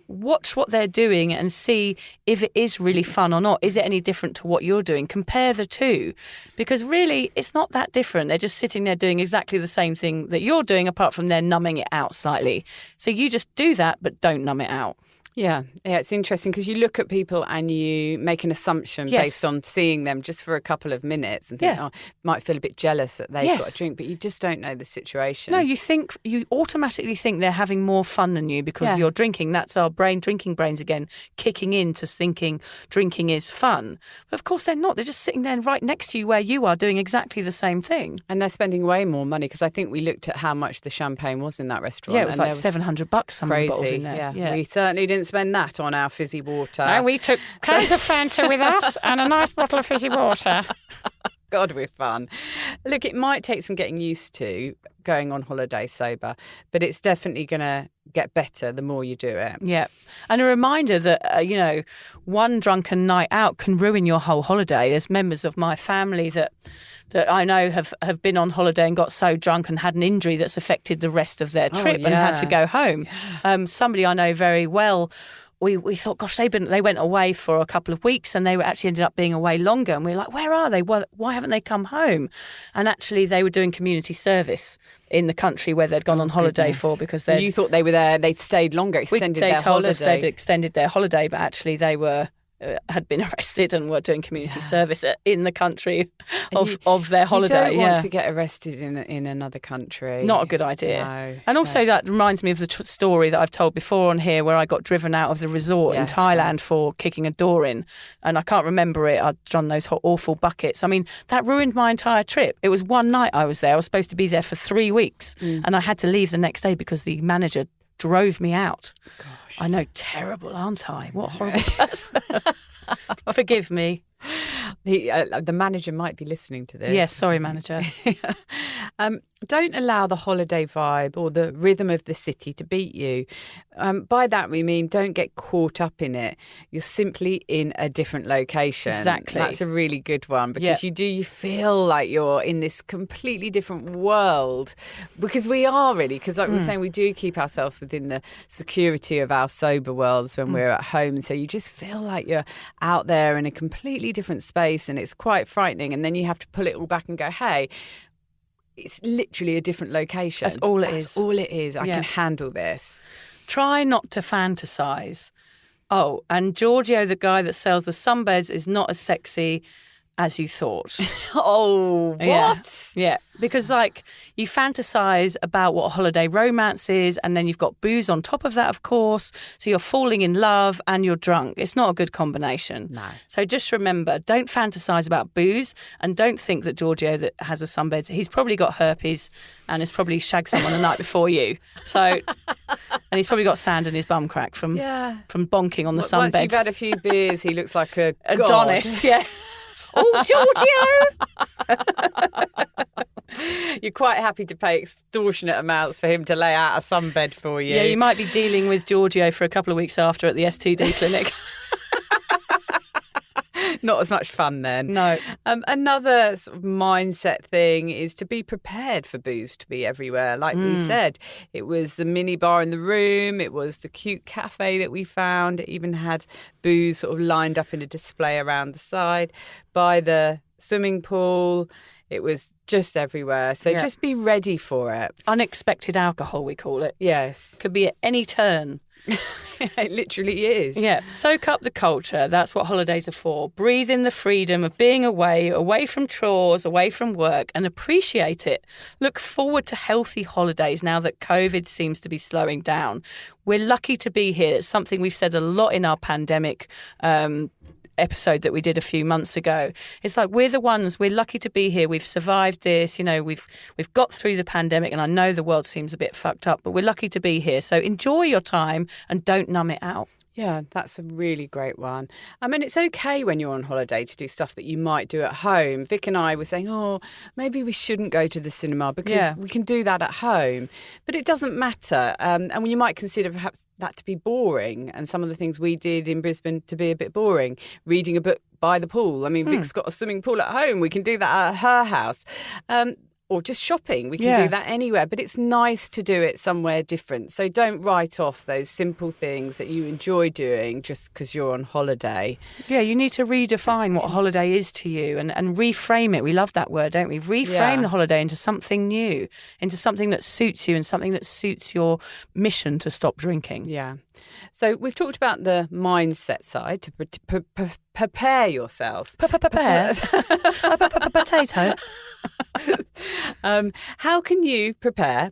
Watch what they're doing and see if it is really fun or not. Is it any different to what you're doing? Compare the two, because really it's not that different. They're just sitting there doing exactly the same thing that you're doing, apart from they're numbing it out slightly. So you just do that, but don't numb it out. Yeah, it's interesting because you look at people and you make an assumption based on seeing them just for a couple of minutes and think, might feel a bit jealous that they've got a drink, but you just don't know the situation. No, you automatically think they're having more fun than you because you're drinking. That's our drinking brains again, kicking in to thinking drinking is fun. But of course they're not. They're just sitting there right next to you where you are doing exactly the same thing. And they're spending way more money because I think we looked at how much the champagne was in that restaurant. Yeah, it was like $700 some crazy. Bottles in there. Yeah, we certainly didn't spend that on our fizzy water. And we took cans of Fanta with us and a nice bottle of fizzy water. God, we're fun. Look, it might take some getting used to going on holiday sober, but it's definitely going to get better the more you do it. Yeah. And a reminder that, one drunken night out can ruin your whole holiday. There's members of my family that I know have been on holiday and got so drunk and had an injury that's affected the rest of their trip and had to go home. Yeah. Somebody I know very well, we thought, gosh, they went away for a couple of weeks and they were actually ended up being away longer. And we were like, where are they? Why haven't they come home? And actually they were doing community service in the country where they'd gone on holiday for, because you thought they were there, they stayed longer, extended their holiday. They told us they'd extended their holiday, but actually they were had been arrested and were doing community service in the country of their holiday. You don't want to get arrested in another country. Not a good idea. No, and also that reminds me of the story that I've told before on here where I got driven out of the resort in Thailand for kicking a door in. And I can't remember it. I'd done those awful buckets. I mean, that ruined my entire trip. It was one night I was there. I was supposed to be there for 3 weeks. And I had to leave the next day because the manager drove me out. Gosh. I know, terrible, aren't I? What a horrible person. Forgive me. The manager might be listening to this. Yes, sorry, manager. Don't allow the holiday vibe or the rhythm of the city to beat you. By that we mean don't get caught up in it. You're simply in a different location. Exactly. That's a really good one because you feel like you're in this completely different world, because we are really, because like we were saying, we do keep ourselves within the security of our sober worlds when we're at home. So you just feel like you're out there in a completely different space and it's quite frightening. And then you have to pull it all back and go, hey, it's literally a different location. That's all it is. I can handle this. Try not to fantasize. Oh, and Giorgio, the guy that sells the sunbeds, is not as sexy as you thought. Oh, what? Yeah, because you fantasize about what a holiday romance is, and then you've got booze on top of that, of course. So you're falling in love and you're drunk. It's not a good combination. No. So just remember, don't fantasize about booze, and don't think that Giorgio that has a sunbed, he's probably got herpes and has probably shagged someone the night before you. So, and he's probably got sand in his bum crack from bonking on the sunbeds. Once you've had a few beers, he looks like a Adonis. Yeah. Oh, Giorgio! You're quite happy to pay extortionate amounts for him to lay out a sunbed for you. Yeah, you might be dealing with Giorgio for a couple of weeks after at the STD clinic. Not as much fun then. No. Another sort of mindset thing is to be prepared for booze to be everywhere. Like we said, it was the mini bar in the room. It was the cute cafe that we found. It even had booze sort of lined up in a display around the side. By the swimming pool, it was just everywhere. So just be ready for it. Unexpected alcohol, we call it. Yes. Could be at any turn. It literally is. Yeah, soak up the culture. That's what holidays are for. Breathe in the freedom of being away from chores, away from work, and appreciate it. Look forward to healthy holidays now that COVID seems to be slowing down. We're lucky to be here. It's something we've said a lot in our pandemic episode that we did a few months ago. It's like we're lucky to be here. We've survived this, we've got through the pandemic, and I know the world seems a bit fucked up, but we're lucky to be here. So enjoy your time and don't numb it out. Yeah, that's a really great one. I mean, it's okay when you're on holiday to do stuff that you might do at home. Vic and I were saying, maybe we shouldn't go to the cinema because we can do that at home. But it doesn't matter. And you might consider perhaps that to be boring, and some of the things we did in Brisbane to be a bit boring. Reading a book by the pool. I mean, Vic's got a swimming pool at home. We can do that at her house. Or just shopping. We can do that anywhere. But it's nice to do it somewhere different. So don't write off those simple things that you enjoy doing just because you're on holiday. Yeah, you need to redefine what a holiday is to you and reframe it. We love that word, don't we? Reframe the holiday into something new, into something that suits you and something that suits your mission to stop drinking. Yeah. So we've talked about the mindset side, to prepare yourself. Prepare? Potato? How can you prepare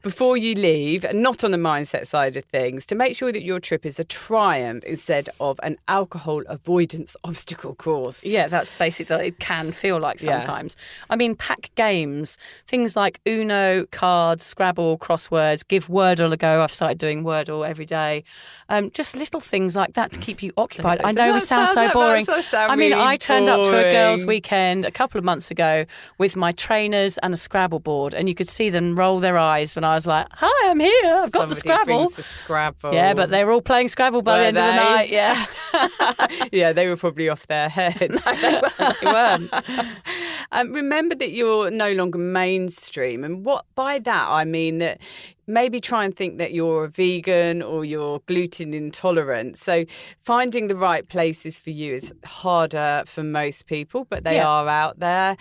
before you leave, and not on the mindset side of things, to make sure that your trip is a triumph instead of an alcohol avoidance obstacle course? Yeah, that's basically what it can feel like sometimes. I mean, pack games, things like Uno, cards, Scrabble, crosswords, give Wordle a go. I've started doing Wordle every day. Just little things like that to keep you occupied. I know we sound so boring. I mean, I turned up to a girls' weekend a couple of months ago with my trainers and a Scrabble board, and you could see them roll their eyes when I was like, "Hi, I'm here. I've got the Scrabble." The Scrabble. Yeah, but they were all playing Scrabble by the end of the night. Yeah, yeah, they were probably off their heads. No, they weren't. Remember that you're no longer mainstream, and what by that I mean that maybe try and think that you're a vegan or you're gluten intolerant. So finding the right places for you is harder for most people, but they are out there.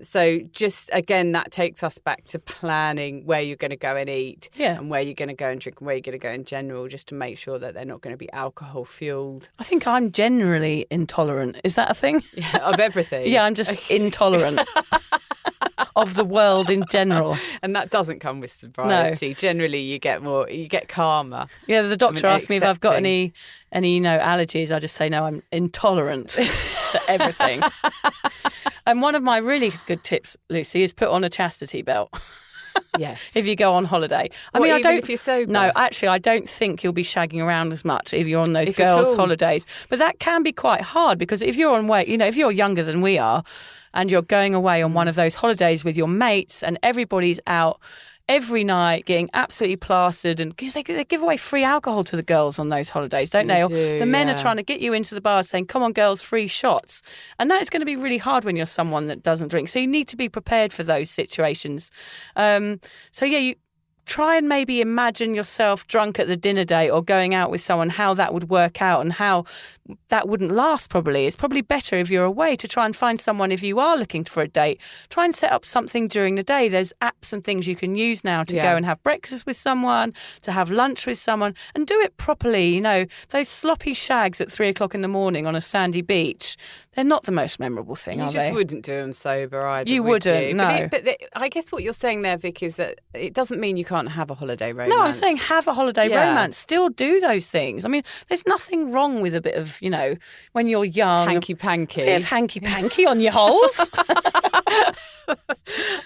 So just, again, that takes us back to planning where you're going to go and eat and where you're going to go and drink and where you're going to go in general, just to make sure that they're not going to be alcohol fueled. I think I'm generally intolerant. Is that a thing? Yeah, of everything. Yeah, I'm just intolerant. Of the world in general. And that doesn't come with sobriety. No. Generally, you get calmer. Yeah, the doctor asked me if I've got any allergies. I just say, no, I'm intolerant to everything. And one of my really good tips, Lucy, is put on a chastity belt. Yes. If you go on holiday. Even if you're sober? No, actually, I don't think you'll be shagging around as much if you're on those girls' holidays. But that can be quite hard, because if you're on weight, if you're younger than we are, and you're going away on one of those holidays with your mates and everybody's out every night getting absolutely plastered, and because they give away free alcohol to the girls on those holidays, don't they? The men are trying to get you into the bar saying, come on girls, free shots. And that is going to be really hard when you're someone that doesn't drink. So you need to be prepared for those situations. You try and maybe imagine yourself drunk at the dinner date or going out with someone, how that would work out and how that wouldn't last probably. It's probably better if you're away to try and find someone, if you are looking for a date, try and set up something during the day. There's apps and things you can use now to go and have breakfast with someone, to have lunch with someone, and do it properly. Those sloppy shags at 3:00 in the morning on a sandy beach, they're not the most memorable thing, are they? You just wouldn't do them sober either. You wouldn't, no. But I guess what you're saying there, Vic, is that it doesn't mean you can't have a holiday romance. No, I'm saying have a holiday romance. Still do those things. I mean, there's nothing wrong with a bit of, when you're young. Hanky-panky. A bit of hanky-panky on your holes.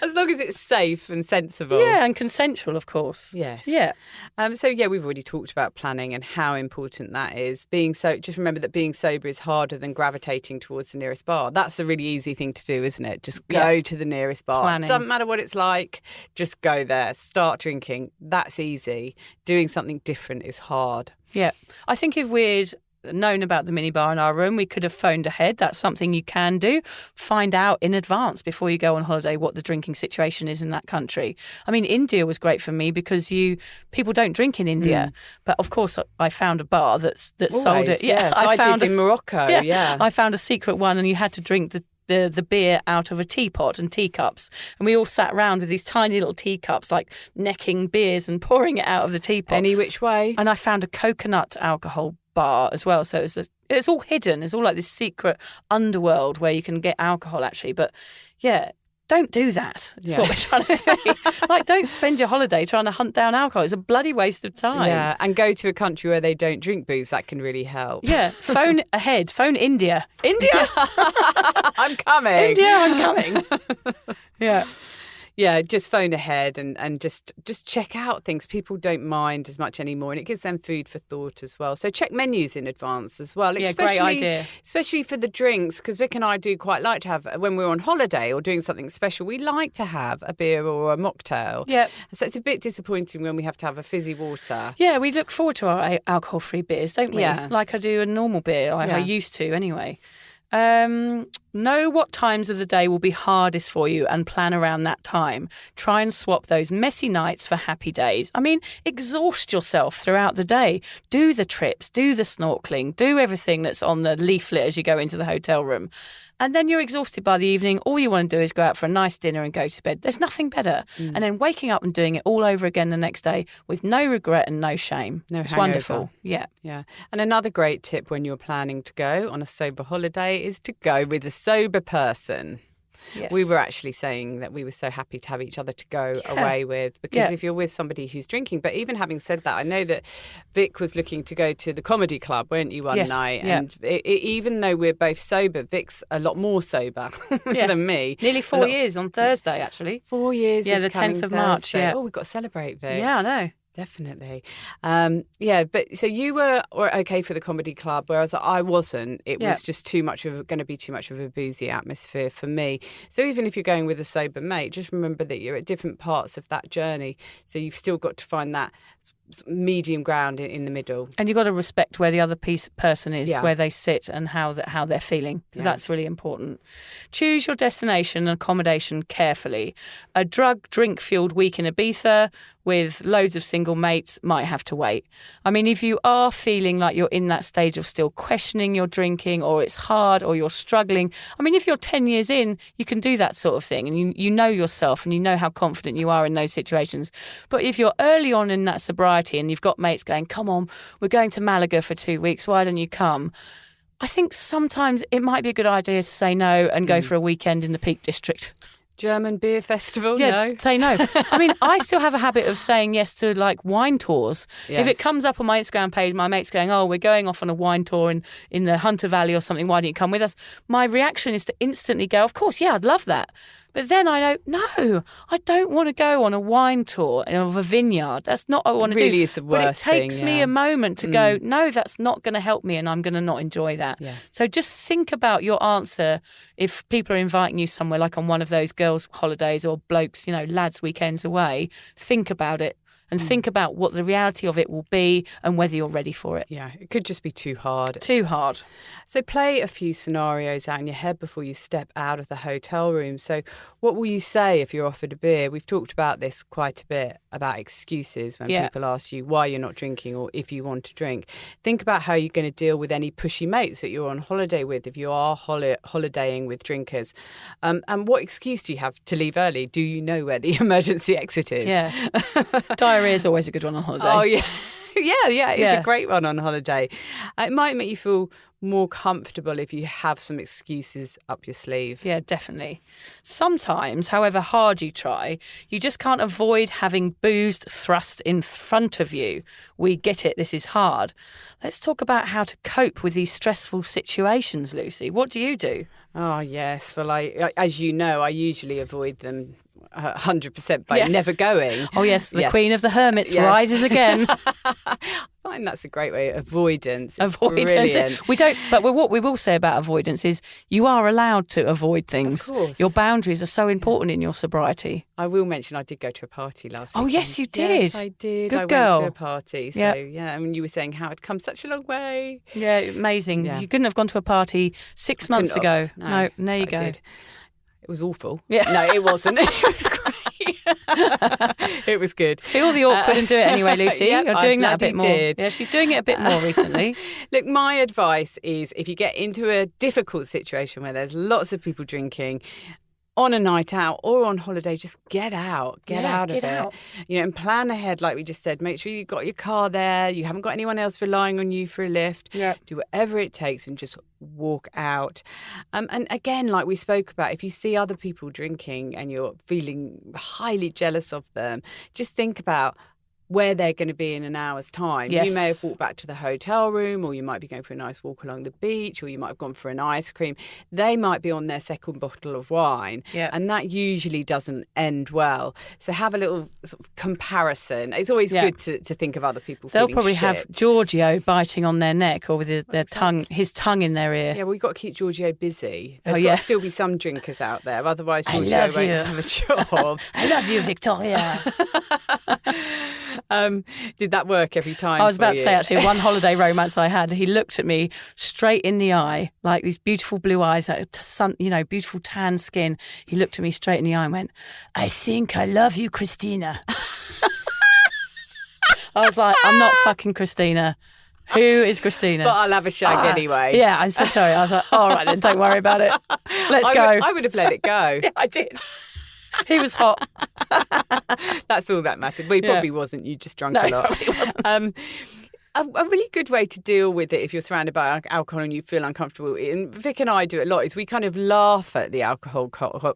As long as it's safe and sensible. Yeah, and consensual, of course. Yes. Yeah. We've already talked about planning and how important that is. Just remember that being sober is harder than gravitating towards the nearest bar. That's a really easy thing to do, isn't it? Just go to the nearest bar. Planning. Doesn't matter what it's like. Just go there. Start drinking. That's easy. Doing something different is hard. Yeah. I think if we'd known about the minibar in our room, we could have phoned ahead. That's something you can do. Find out in advance before you go on holiday what the drinking situation is in that country. I mean, India was great for me because people don't drink in India. But of course, I found a bar that sold it. Yes, I did in Morocco. I found a secret one, and you had to drink the the beer out of a teapot and teacups. And we all sat around with these tiny little teacups, like necking beers and pouring it out of the teapot. Any which way. And I found a coconut alcohol bar as well. So it's all hidden. It's all like this secret underworld where you can get alcohol, actually. But yeah, don't do that. That's what we're trying to say. Like, don't spend your holiday trying to hunt down alcohol. It's a bloody waste of time. Yeah, and go to a country where they don't drink booze. That can really help. Yeah, phone ahead. Phone India. India? I'm coming. India, I'm coming. Yeah. Yeah, just phone ahead and just check out things. People don't mind as much anymore, and it gives them food for thought as well. So check menus in advance as well. Yeah, great idea. Especially for the drinks, because Vic and I do quite like to have, when we're on holiday or doing something special, we like to have a beer or a mocktail. Yeah. So it's a bit disappointing when we have to have a fizzy water. Yeah, we look forward to our alcohol-free beers, don't we? Yeah. Like I do a normal beer, like I used to anyway. Know what times of the day will be hardest for you and plan around that time. Try and swap those messy nights for happy days. I mean, exhaust yourself throughout the day. Do the trips, do the snorkeling, do everything that's on the leaflet as you go into the hotel room. And then you're exhausted by the evening. All you want to do is go out for a nice dinner and go to bed. There's nothing better. And then waking up and doing it all over again the next day with no regret and no shame. It's hangover. wonderful. Yeah. Yeah. And another great tip when you're planning to go on a sober holiday is to go with a sober person. Yes. We were actually saying that we were so happy to have each other to go away with, because if you're with somebody who's drinking, but even having said that, I know that Vic was looking to go to the comedy club, weren't you, one night? Yeah. And even though we're both sober, Vic's a lot more sober than me. Nearly 4 years on Thursday, actually. 4 years. Yeah, is the coming 10th of March. Thursday. Yeah. Oh, we've got to celebrate, Vic. Yeah, I know. Definitely. But so you were okay for the comedy club, whereas I wasn't. It was just going to be too much of a boozy atmosphere for me. So even if you're going with a sober mate, just remember that you're at different parts of that journey. So you've still got to find that medium ground in the middle. And you've got to respect where the other person is, where they sit and how they're feeling, because that's really important. Choose your destination and accommodation carefully. A drink-fueled week in Ibiza with loads of single mates might have to wait. I mean, if you are feeling like you're in that stage of still questioning your drinking, or it's hard, or you're struggling, I mean, if you're 10 years in, you can do that sort of thing, and you know yourself and you know how confident you are in those situations. But if you're early on in that sobriety and you've got mates going, come on, we're going to Malaga for 2 weeks, why don't you come? I think sometimes it might be a good idea to say no and go for a weekend in the Peak District. German beer festival? Yeah, no. say no. I mean, I still have a habit of saying yes to like wine tours. Yes. If it comes up on my Instagram page, my mate's going, oh, we're going off on a wine tour in the Hunter Valley or something, why don't you come with us? My reaction is to instantly go, of course, yeah, I'd love that. But then I know, no, I don't want to go on a wine tour of a vineyard. That's not what I want to do. Really is the worst But it takes thing, me a moment to go, no, that's not going to help me and I'm going to not enjoy that. Yeah. So just think about your answer if people are inviting you somewhere like on one of those girls' holidays or blokes, lads' weekends away. Think about it. And think about what the reality of it will be and whether you're ready for it. Yeah, it could just be too hard. Too hard. So play a few scenarios out in your head before you step out of the hotel room. So what will you say if you're offered a beer? We've talked about this quite a bit, about excuses when people ask you why you're not drinking or if you want to drink. Think about how you're going to deal with any pushy mates that you're on holiday with if you are holidaying with drinkers. And what excuse do you have to leave early? Do you know where the emergency exit is? Yeah. Diarrhea is always a good one on holiday. Oh, yeah. It's a great one on holiday. It might make you feel more comfortable if you have some excuses up your sleeve. Yeah, definitely. Sometimes, however hard you try, you just can't avoid having booze thrust in front of you. We get it, this is hard. Let's talk about how to cope with these stressful situations, Lucy. What do you do? Oh, yes. Well, as you know, I usually avoid them 100% by never going. Oh, yes, the Queen of the Hermits rises again. I find that's a great way. Avoidance. It's avoidance. Brilliant. We don't. But what we will say about avoidance is you are allowed to avoid things. Of course. Your boundaries are so important in your sobriety. I will mention I did go to a party last weekend. Oh, yes, you did. Yes, I did. Good I girl. went to a party. So, yeah. I mean, you were saying how it'd come such a long way. Yeah, amazing. Yeah. You couldn't have gone to a party 6 months ago. No, there you go. Did. It was awful. Yeah. No, it wasn't. It was great. It was good. Feel the awkward and do it anyway, Lucy. Yep, You're I doing that a bit bloody more. did. Yeah, she's doing it a bit more recently. Look, my advice is if you get into a difficult situation where there's lots of people drinking, on a night out or on holiday, just get out of it. And plan ahead, like we just said. Make sure you've got your car there. You haven't got anyone else relying on you for a lift. Yeah. Do whatever it takes and just walk out. And again, like we spoke about, if you see other people drinking and you're feeling highly jealous of them, just think about where they're going to be in an hour's time. Yes. You may have walked back to the hotel room, or you might be going for a nice walk along the beach, or you might have gone for an ice cream. They might be on their second bottle of wine, and that usually doesn't end well. So have a little sort of comparison. It's always good to think of other people They'll feeling probably shit. have Giorgio biting on their neck or with his tongue in their ear. Yeah, well, we've got to keep Giorgio busy. There's got to still be some drinkers out there. Otherwise, Giorgio won't have a job. I love you, Victoria. Did that work every time? I was about for to you? say, actually, one holiday romance I had, he looked at me straight in the eye, like these beautiful blue eyes, like beautiful tan skin. He looked at me straight in the eye and went, "I think I love you, Christina." I was like, I'm not fucking Christina. Who is Christina? But I'll have a shag anyway. Yeah, I'm so sorry. I was like, all right then, don't worry about it. Let's go. I would have let it go. Yeah, I did. He was hot. That's all that mattered. Well, he probably wasn't. You just drunk a lot. Probably wasn't. A really good way to deal with it if you're surrounded by alcohol and you feel uncomfortable, and Vic and I do it a lot, is we kind of laugh at the alcohol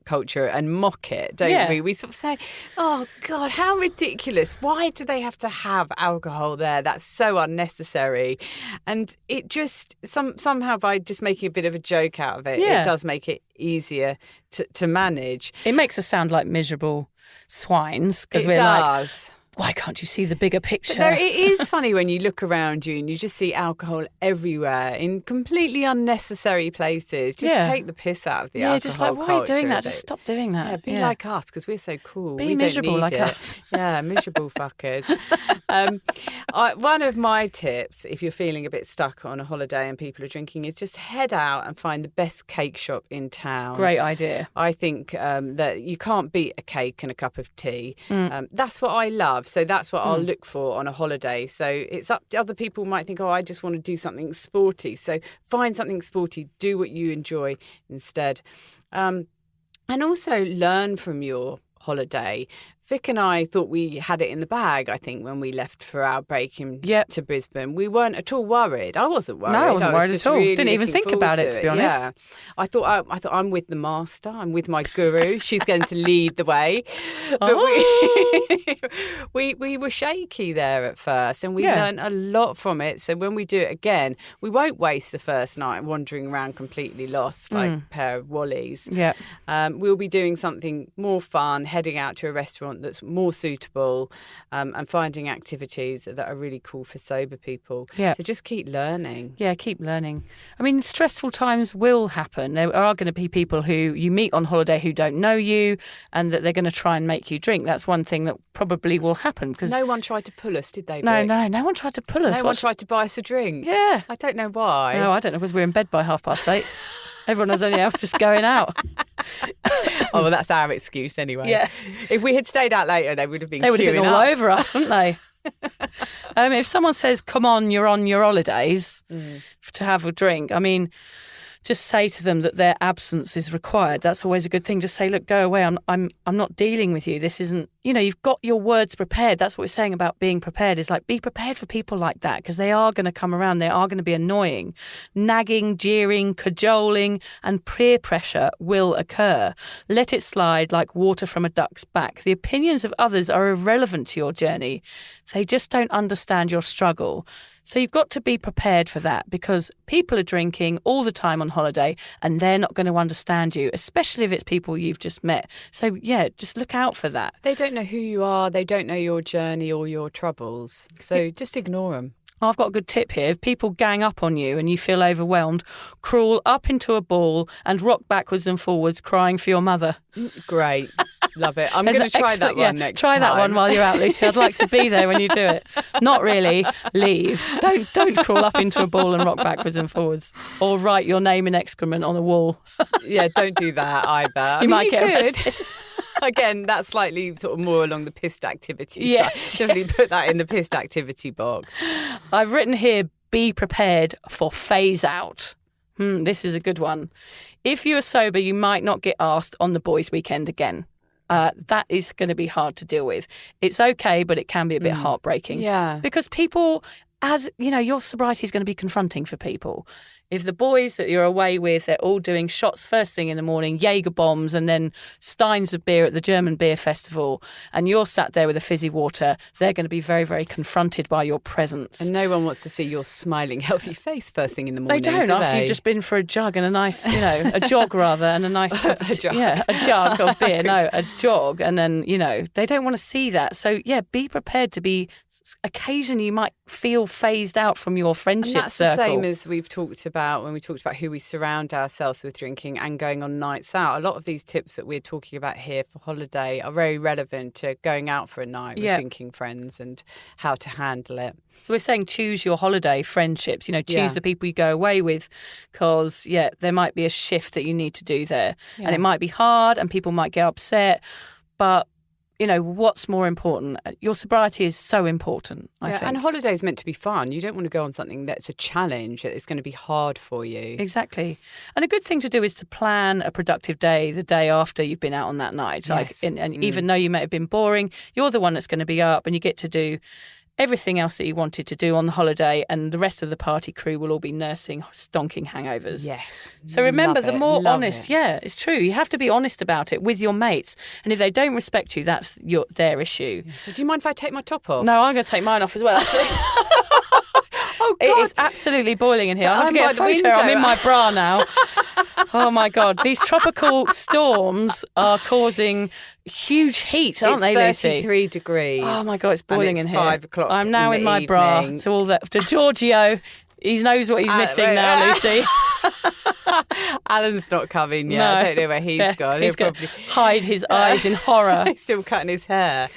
culture and mock it, don't we? We sort of say, oh, God, how ridiculous. Why do they have to have alcohol there? That's so unnecessary. And it just, somehow by just making a bit of a joke out of it, it does make it easier to manage. It makes us sound like miserable swines because we're like, why can't you see the bigger picture? But it is funny when you look around you and you just see alcohol everywhere in completely unnecessary places. Just take the piss out of the alcohol just like, why are you doing that? Just stop doing that. Yeah, be like us, because we're so cool. Be we miserable don't need like it. us. Yeah, miserable fuckers. One of my tips, if you're feeling a bit stuck on a holiday and people are drinking, is just head out and find the best cake shop in town. Great idea. I think that you can't beat a cake and a cup of tea. That's what I love. So that's what I'll look for on a holiday. So it's up to other people might think, oh, I just want to do something sporty. So find something sporty, do what you enjoy instead. And also learn from your holiday. Vic and I thought we had it in the bag, I think, when we left for our break to Brisbane. We weren't at all worried. I wasn't worried. No, I wasn't worried at all. Really Didn't even think about it, to be honest. Yeah. I thought I'm with the master. I'm with my guru. She's going to lead the way. But we were shaky there at first, and we learned a lot from it. So when we do it again, we won't waste the first night wandering around completely lost like a pair of wallies. Yeah. We'll be doing something more fun, heading out to a restaurant that's more suitable, and finding activities that are really cool for sober people. Yeah. So just keep learning. Yeah, keep learning. I mean, stressful times will happen. There are going to be people who you meet on holiday who don't know you and that they're going to try and make you drink. That's one thing that probably will happen. Because no one tried to pull us, did they, Vic? No one tried to pull us. No one tried to buy us a drink. Yeah. I don't know why. No, I don't know, because we were in bed by 8:30. Everyone was only else just going out. Oh, well, that's our excuse anyway. Yeah. If we had stayed out later, they would have been They would have been queuing all up. over us, wouldn't they? If someone says, come on your holidays to have a drink, I mean, just say to them that their absence is required. That's always a good thing. Just say, look, go away. I'm not dealing with you. This isn't, you've got your words prepared. That's what we're saying about being prepared, is like, be prepared for people like that, because they are going to come around. They are going to be annoying. Nagging, jeering, cajoling and peer pressure will occur. Let it slide like water from a duck's back. The opinions of others are irrelevant to your journey. They just don't understand your struggle. So you've got to be prepared for that, because people are drinking all the time on holiday and they're not going to understand you, especially if it's people you've just met. So, yeah, just look out for that. They don't know who you are. They don't know your journey or your troubles. So just ignore them. I've got a good tip here. If people gang up on you and you feel overwhelmed, crawl up into a ball and rock backwards and forwards, crying for your mother. Great. Love it. I'm going to try that one next time. Try that one while you're out, Lucy. I'd like to be there when you do it. Not really. Leave. Don't crawl up into a ball and rock backwards and forwards. Or write your name in excrement on a wall. Yeah, don't do that either. You might get arrested. Again, that's slightly sort of more along the pissed activity Yes. side. Definitely put that in the pissed activity box. I've written here, be prepared for phase out. This is a good one. If you are sober, you might not get asked on the boys' weekend again. That is going to be hard to deal with. It's okay, but it can be a bit heartbreaking. Yeah. Because people, as you know, your sobriety is going to be confronting for people. If the boys that you're away with, they're all doing shots first thing in the morning, Jaeger bombs, and then steins of beer at the German Beer Festival, and you're sat there with a fizzy water, they're going to be very, very confronted by your presence. And no one wants to see your smiling, healthy face first thing in the They morning. don't, do after they? you've just been for a jug and a nice, a jog rather, and a nice A jog. Yeah, a jug of beer. No, a jog, and then they don't want to see that. So be prepared to be. Occasionally, you might feel phased out from your friendship and that's circle. the same as we've talked about when we talked about who we surround ourselves with drinking and going on nights out. A lot of these tips that we're talking about here for holiday are very relevant to going out for a night with drinking friends and how to handle it. So we're saying choose your holiday friendships, choose Yeah. the people you go away with, because, there might be a shift that you need to do there. Yeah. And it might be hard and people might get upset, but what's more important? Your sobriety is so important, I think. And holiday is meant to be fun. You don't want to go on something that's a challenge, that is going to be hard for you. Exactly. And a good thing to do is to plan a productive day the day after you've been out on that night. Yes. And even though you may have been boring, you're the one that's going to be up and you get to do everything else that you wanted to do on the holiday, and the rest of the party crew will all be nursing stonking hangovers. Yes. So remember, Love the it. more Love honest, it. it's true. You have to be honest about it with your mates. And if they don't respect you, that's their issue. So do you mind if I take my top off? No, I'm going to take mine off as well, actually. Oh, It God. is absolutely boiling in here. I have to I'm get by a the photo. window. I'm in my bra now. Oh, my God. These tropical storms are causing huge heat, aren't they, It's Lucy? 33 degrees. Oh, my God, it's boiling and it's in here. 5 o'clock I'm now in my bra. evening. To Giorgio. He knows what he's missing wait. now, Lucy. Alan's not coming yet. I don't know where he's gone. He's He'll going to hide his eyes in horror. He's still cutting his hair.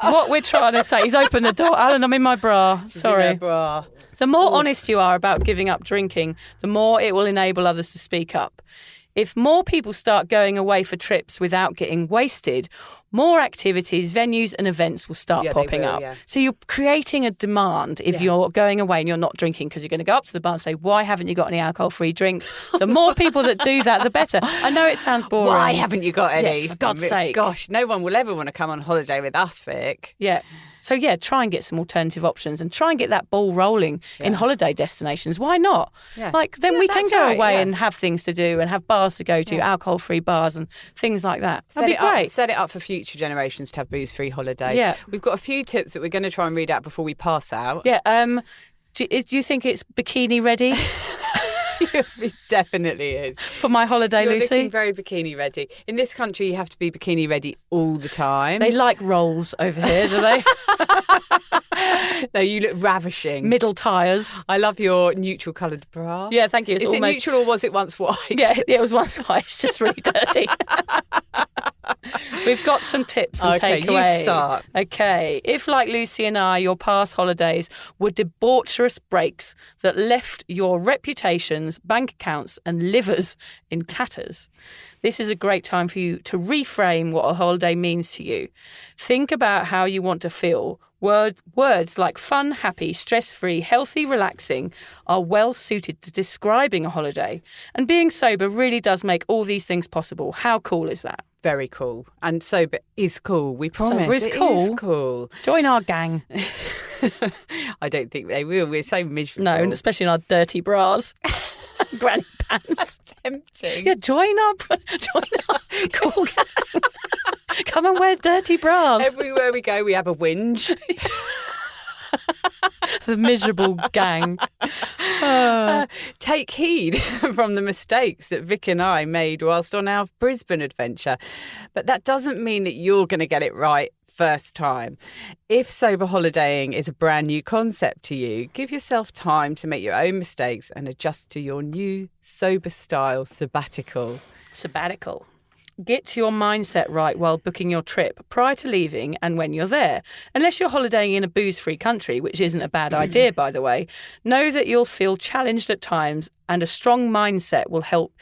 What we're trying to say, he's opened the door. Alan, I'm in my bra. He's in Sorry. her bra. The more honest you are about giving up drinking, the more it will enable others to speak up. If more people start going away for trips without getting wasted, more activities, venues and events will start Yeah, they popping will, up. yeah. So you're creating a demand if you're going away and you're not drinking, because you're going to go up to the bar and say, why haven't you got any alcohol-free drinks? The more people that do that, the better. I know it sounds boring. Why haven't you got any? Yes, for God's sake. Gosh, no one will ever want to come on holiday with us, Vic. Yeah. So, try and get some alternative options and try and get that ball rolling in holiday destinations. Why not? Yeah. Then Yeah, we can that's go right, away yeah. and have things to do and have bars to go to, alcohol-free bars and things like that. That'd be great. Set it up for future generations to have booze-free holidays. Yeah. We've got a few tips that we're going to try and read out before we pass out. Yeah. Do you think it's bikini ready It definitely is. for my holiday, You're Lucy? looking very bikini ready. In this country, you have to be bikini ready all the time. They like rolls over here, do they? No, you look ravishing. Middle tyres. I love your neutral coloured bra. Yeah, thank you. It's Is it almost... neutral or was it once white? Yeah, it was once white. It's just really dirty. We've got some tips and Okay, you takeaways. start. Okay. If, like Lucy and I, your past holidays were debaucherous breaks that left your reputations, bank accounts and livers in tatters, this is a great time for you to reframe what a holiday means to you. Think about how you want to feel. Words like fun, happy, stress-free, healthy, relaxing are well suited to describing a holiday. And being sober really does make all these things possible. How cool is that? Very cool. And sober is cool. We promise. Sober is It cool. is cool. Join our gang. I don't think they will. We're so miserable. No, and especially in our dirty bras. Granny pants. Tempting. Yeah, join our cool gang. Come and wear dirty bras. Everywhere we go, we have a whinge. The miserable gang. Take heed from the mistakes that Vic and I made whilst on our Brisbane adventure. But that doesn't mean that you're going to get it right first time. If sober holidaying is a brand new concept to you, give yourself time to make your own mistakes and adjust to your new sober style sabbatical. Sabbatical. Get your mindset right while booking your trip prior to leaving and when you're there. Unless you're holidaying in a booze-free country, which isn't a bad idea, by the way, know that you'll feel challenged at times and a strong mindset will help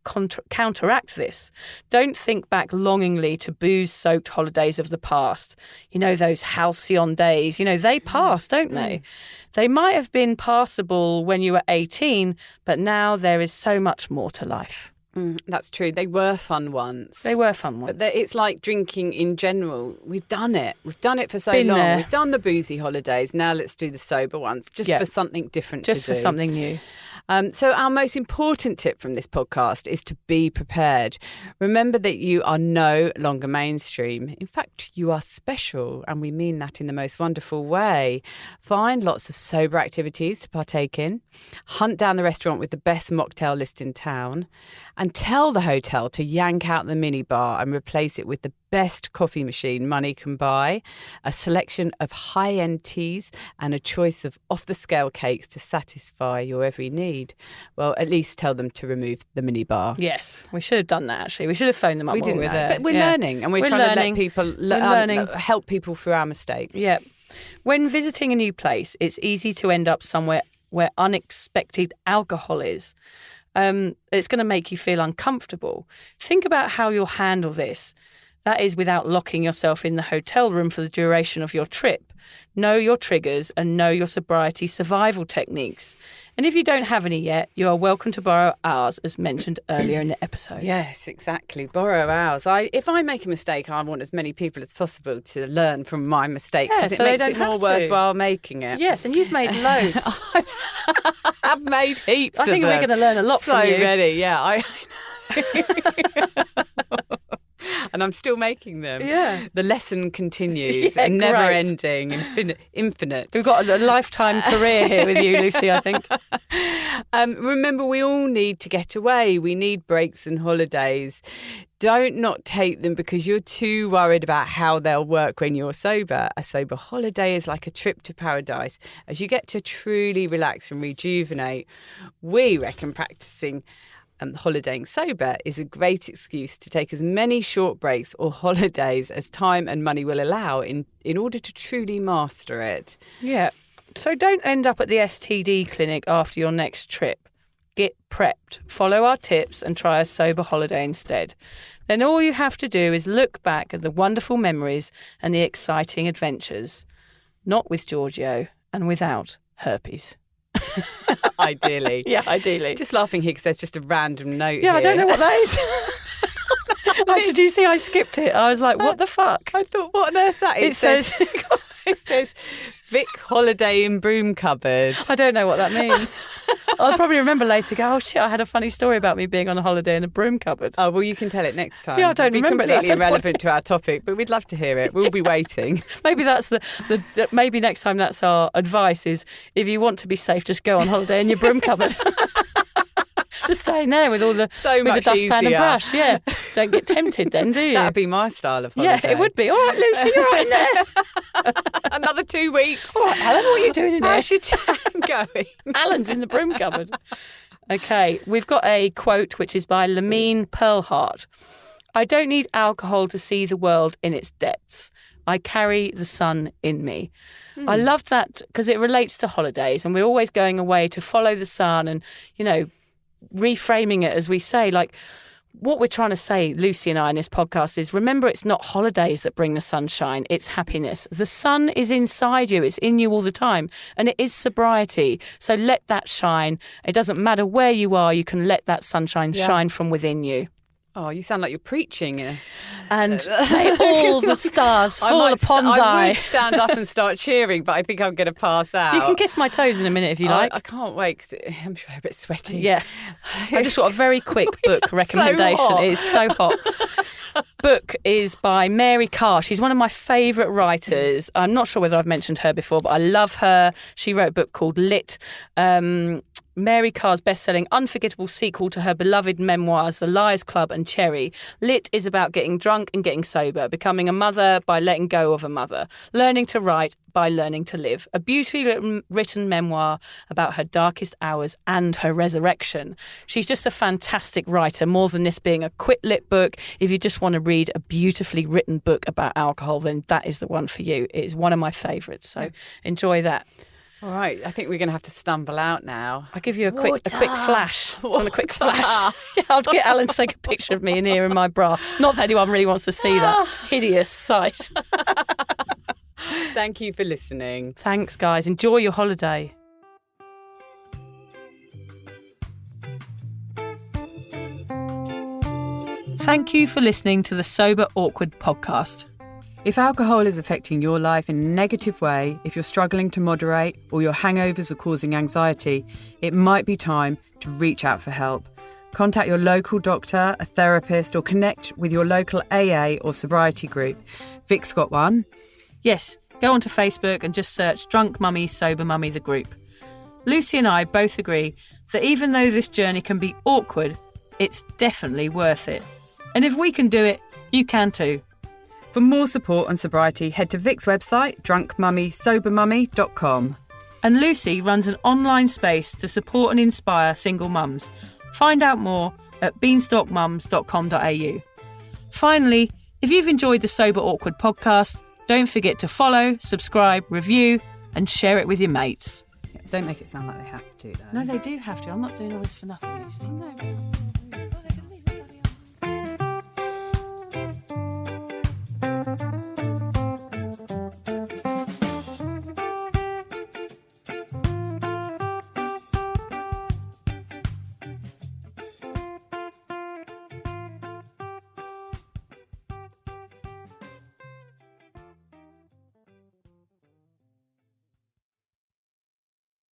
counteract this. Don't think back longingly to booze-soaked holidays of the past. You know, those halcyon days, they pass, don't they? They might have been passable when you were 18, but now there is so much more to life. That's true. They were fun once. But it's like drinking in general. We've done it. We've done it for so Been long. there. We've done the boozy holidays. Now let's do the sober ones, just for something different to do. Just for something new. So our most important tip from this podcast is to be prepared. Remember that you are no longer mainstream. In fact, you are special, and we mean that in the most wonderful way. Find lots of sober activities to partake in. Hunt down the restaurant with the best mocktail list in town. And tell the hotel to yank out the minibar and replace it with the best coffee machine money can buy, a selection of high-end teas and a choice of off-the-scale cakes to satisfy your every need. Well, at least tell them to remove the minibar. Yes, we should have done that, actually. We should have phoned them up. We didn't, there. but we're learning, and we're trying to let people help people through our mistakes. Yeah. When visiting a new place, it's easy to end up somewhere where unexpected alcohol is. It's going to make you feel uncomfortable. Think about how you'll handle this. That is without locking yourself in the hotel room for the duration of your trip. Know your triggers and know your sobriety survival techniques. And if you don't have any yet, you are welcome to borrow ours, as mentioned earlier in the episode. Yes, exactly. Borrow ours. If I make a mistake, I want as many people as possible to learn from my mistake, because it makes it more worthwhile making it. Yes, and you've made loads. I've made heaps of them. I think we're going to learn a lot from you. So many, yeah. I and I'm still making them. Yeah. The lesson continues, never ending, infinite. We've got a lifetime career here with you, Lucy, I think. Remember, we all need to get away. We need breaks and holidays. Don't not take them because you're too worried about how they'll work when you're sober. A sober holiday is like a trip to paradise. As you get to truly relax and rejuvenate, we reckon practicing holidaying sober is a great excuse to take as many short breaks or holidays as time and money will allow in order to truly master it. Yeah. So don't end up at the STD clinic after your next trip. Get prepped, follow our tips and try a sober holiday instead. Then all you have to do is look back at the wonderful memories and the exciting adventures. Not with Giorgio and without herpes. Ideally. Yeah, ideally. Just laughing here because there's just a random note Yeah, here. I don't know what that is. Did you see I skipped it? I was like, what the fuck? I thought, what on earth that is? It says Vic holiday in broom cupboard. I don't know what that means. I'll probably remember later, go, oh shit, I had a funny story about me being on a holiday in a broom cupboard. Oh, well, you can tell it next time. Yeah, I don't remember that. It'd be completely irrelevant irrelevant to our topic, but we'd love to hear it. We'll be waiting. Maybe that's maybe next time that's our advice is, if you want to be safe, just go on holiday in your broom cupboard. Just stay in there with all the dustpan and brush. Yeah, don't get tempted then, do you? That'd be my style of holiday. Yeah, it would be. All right, Lucy, you're right in there. Another 2 weeks. All right, Alan, what are you doing in there? How's your tan going? Alan's in the broom cupboard. Okay, we've got a quote which is by Lamine Pearlhart. I don't need alcohol to see the world in its depths. I carry the sun in me. I love that because it relates to holidays and we're always going away to follow the sun and, reframing it, as we say, like what we're trying to say, Lucy and I, in this podcast is, remember, it's not holidays that bring the sunshine, it's happiness. The sun is inside you, it's in you all the time, and it is sobriety. So let that shine. It doesn't matter where you are, you can let that sunshine shine from within you. Oh, you sound like you're preaching. And may all the stars fall upon thy... I would stand up and start cheering, but I think I'm going to pass out. You can kiss my toes in a minute if you like. I can't wait because I'm sure I'm a bit sweaty. Yeah. I just got a very quick book recommendation. So hot. It is so hot. Book is by Mary Carr. She's one of my favourite writers. I'm not sure whether I've mentioned her before, but I love her. She wrote a book called Lit. Mary Carr's best-selling unforgettable sequel to her beloved memoirs, The Liars Club and Cherry. Lit is about getting drunk and getting sober, becoming a mother by letting go of a mother, learning to write by learning to live. A beautifully written memoir about her darkest hours and her resurrection. She's just a fantastic writer, more than this being a quick lit book. If you just want to read a beautifully written book about alcohol, then that is the one for you. It is one of my favourites, so enjoy that. All right, I think we're going to have to stumble out now. I'll give you a quick flash. Want a quick flash? Yeah, I'll get Alan to take a picture of me in here in my bra. Not that anyone really wants to see that hideous sight. Thank you for listening. Thanks, guys. Enjoy your holiday. Thank you for listening to the Sober Awkward podcast. If alcohol is affecting your life in a negative way, if you're struggling to moderate or your hangovers are causing anxiety, it might be time to reach out for help. Contact your local doctor, a therapist, or connect with your local AA or sobriety group. Vic's got one. Yes, go onto Facebook and just search Drunk Mummy, Sober Mummy, the group. Lucy and I both agree that even though this journey can be awkward, it's definitely worth it. And if we can do it, you can too. For more support on sobriety, head to Vic's website, drunkmummysobermummy.com. And Lucy runs an online space to support and inspire single mums. Find out more at beanstalkmums.com.au. Finally, if you've enjoyed the Sober Awkward podcast, don't forget to follow, subscribe, review, and share it with your mates. Don't make it sound like they have to, though. No, they do have to. I'm not doing all this for nothing, Lucy. No.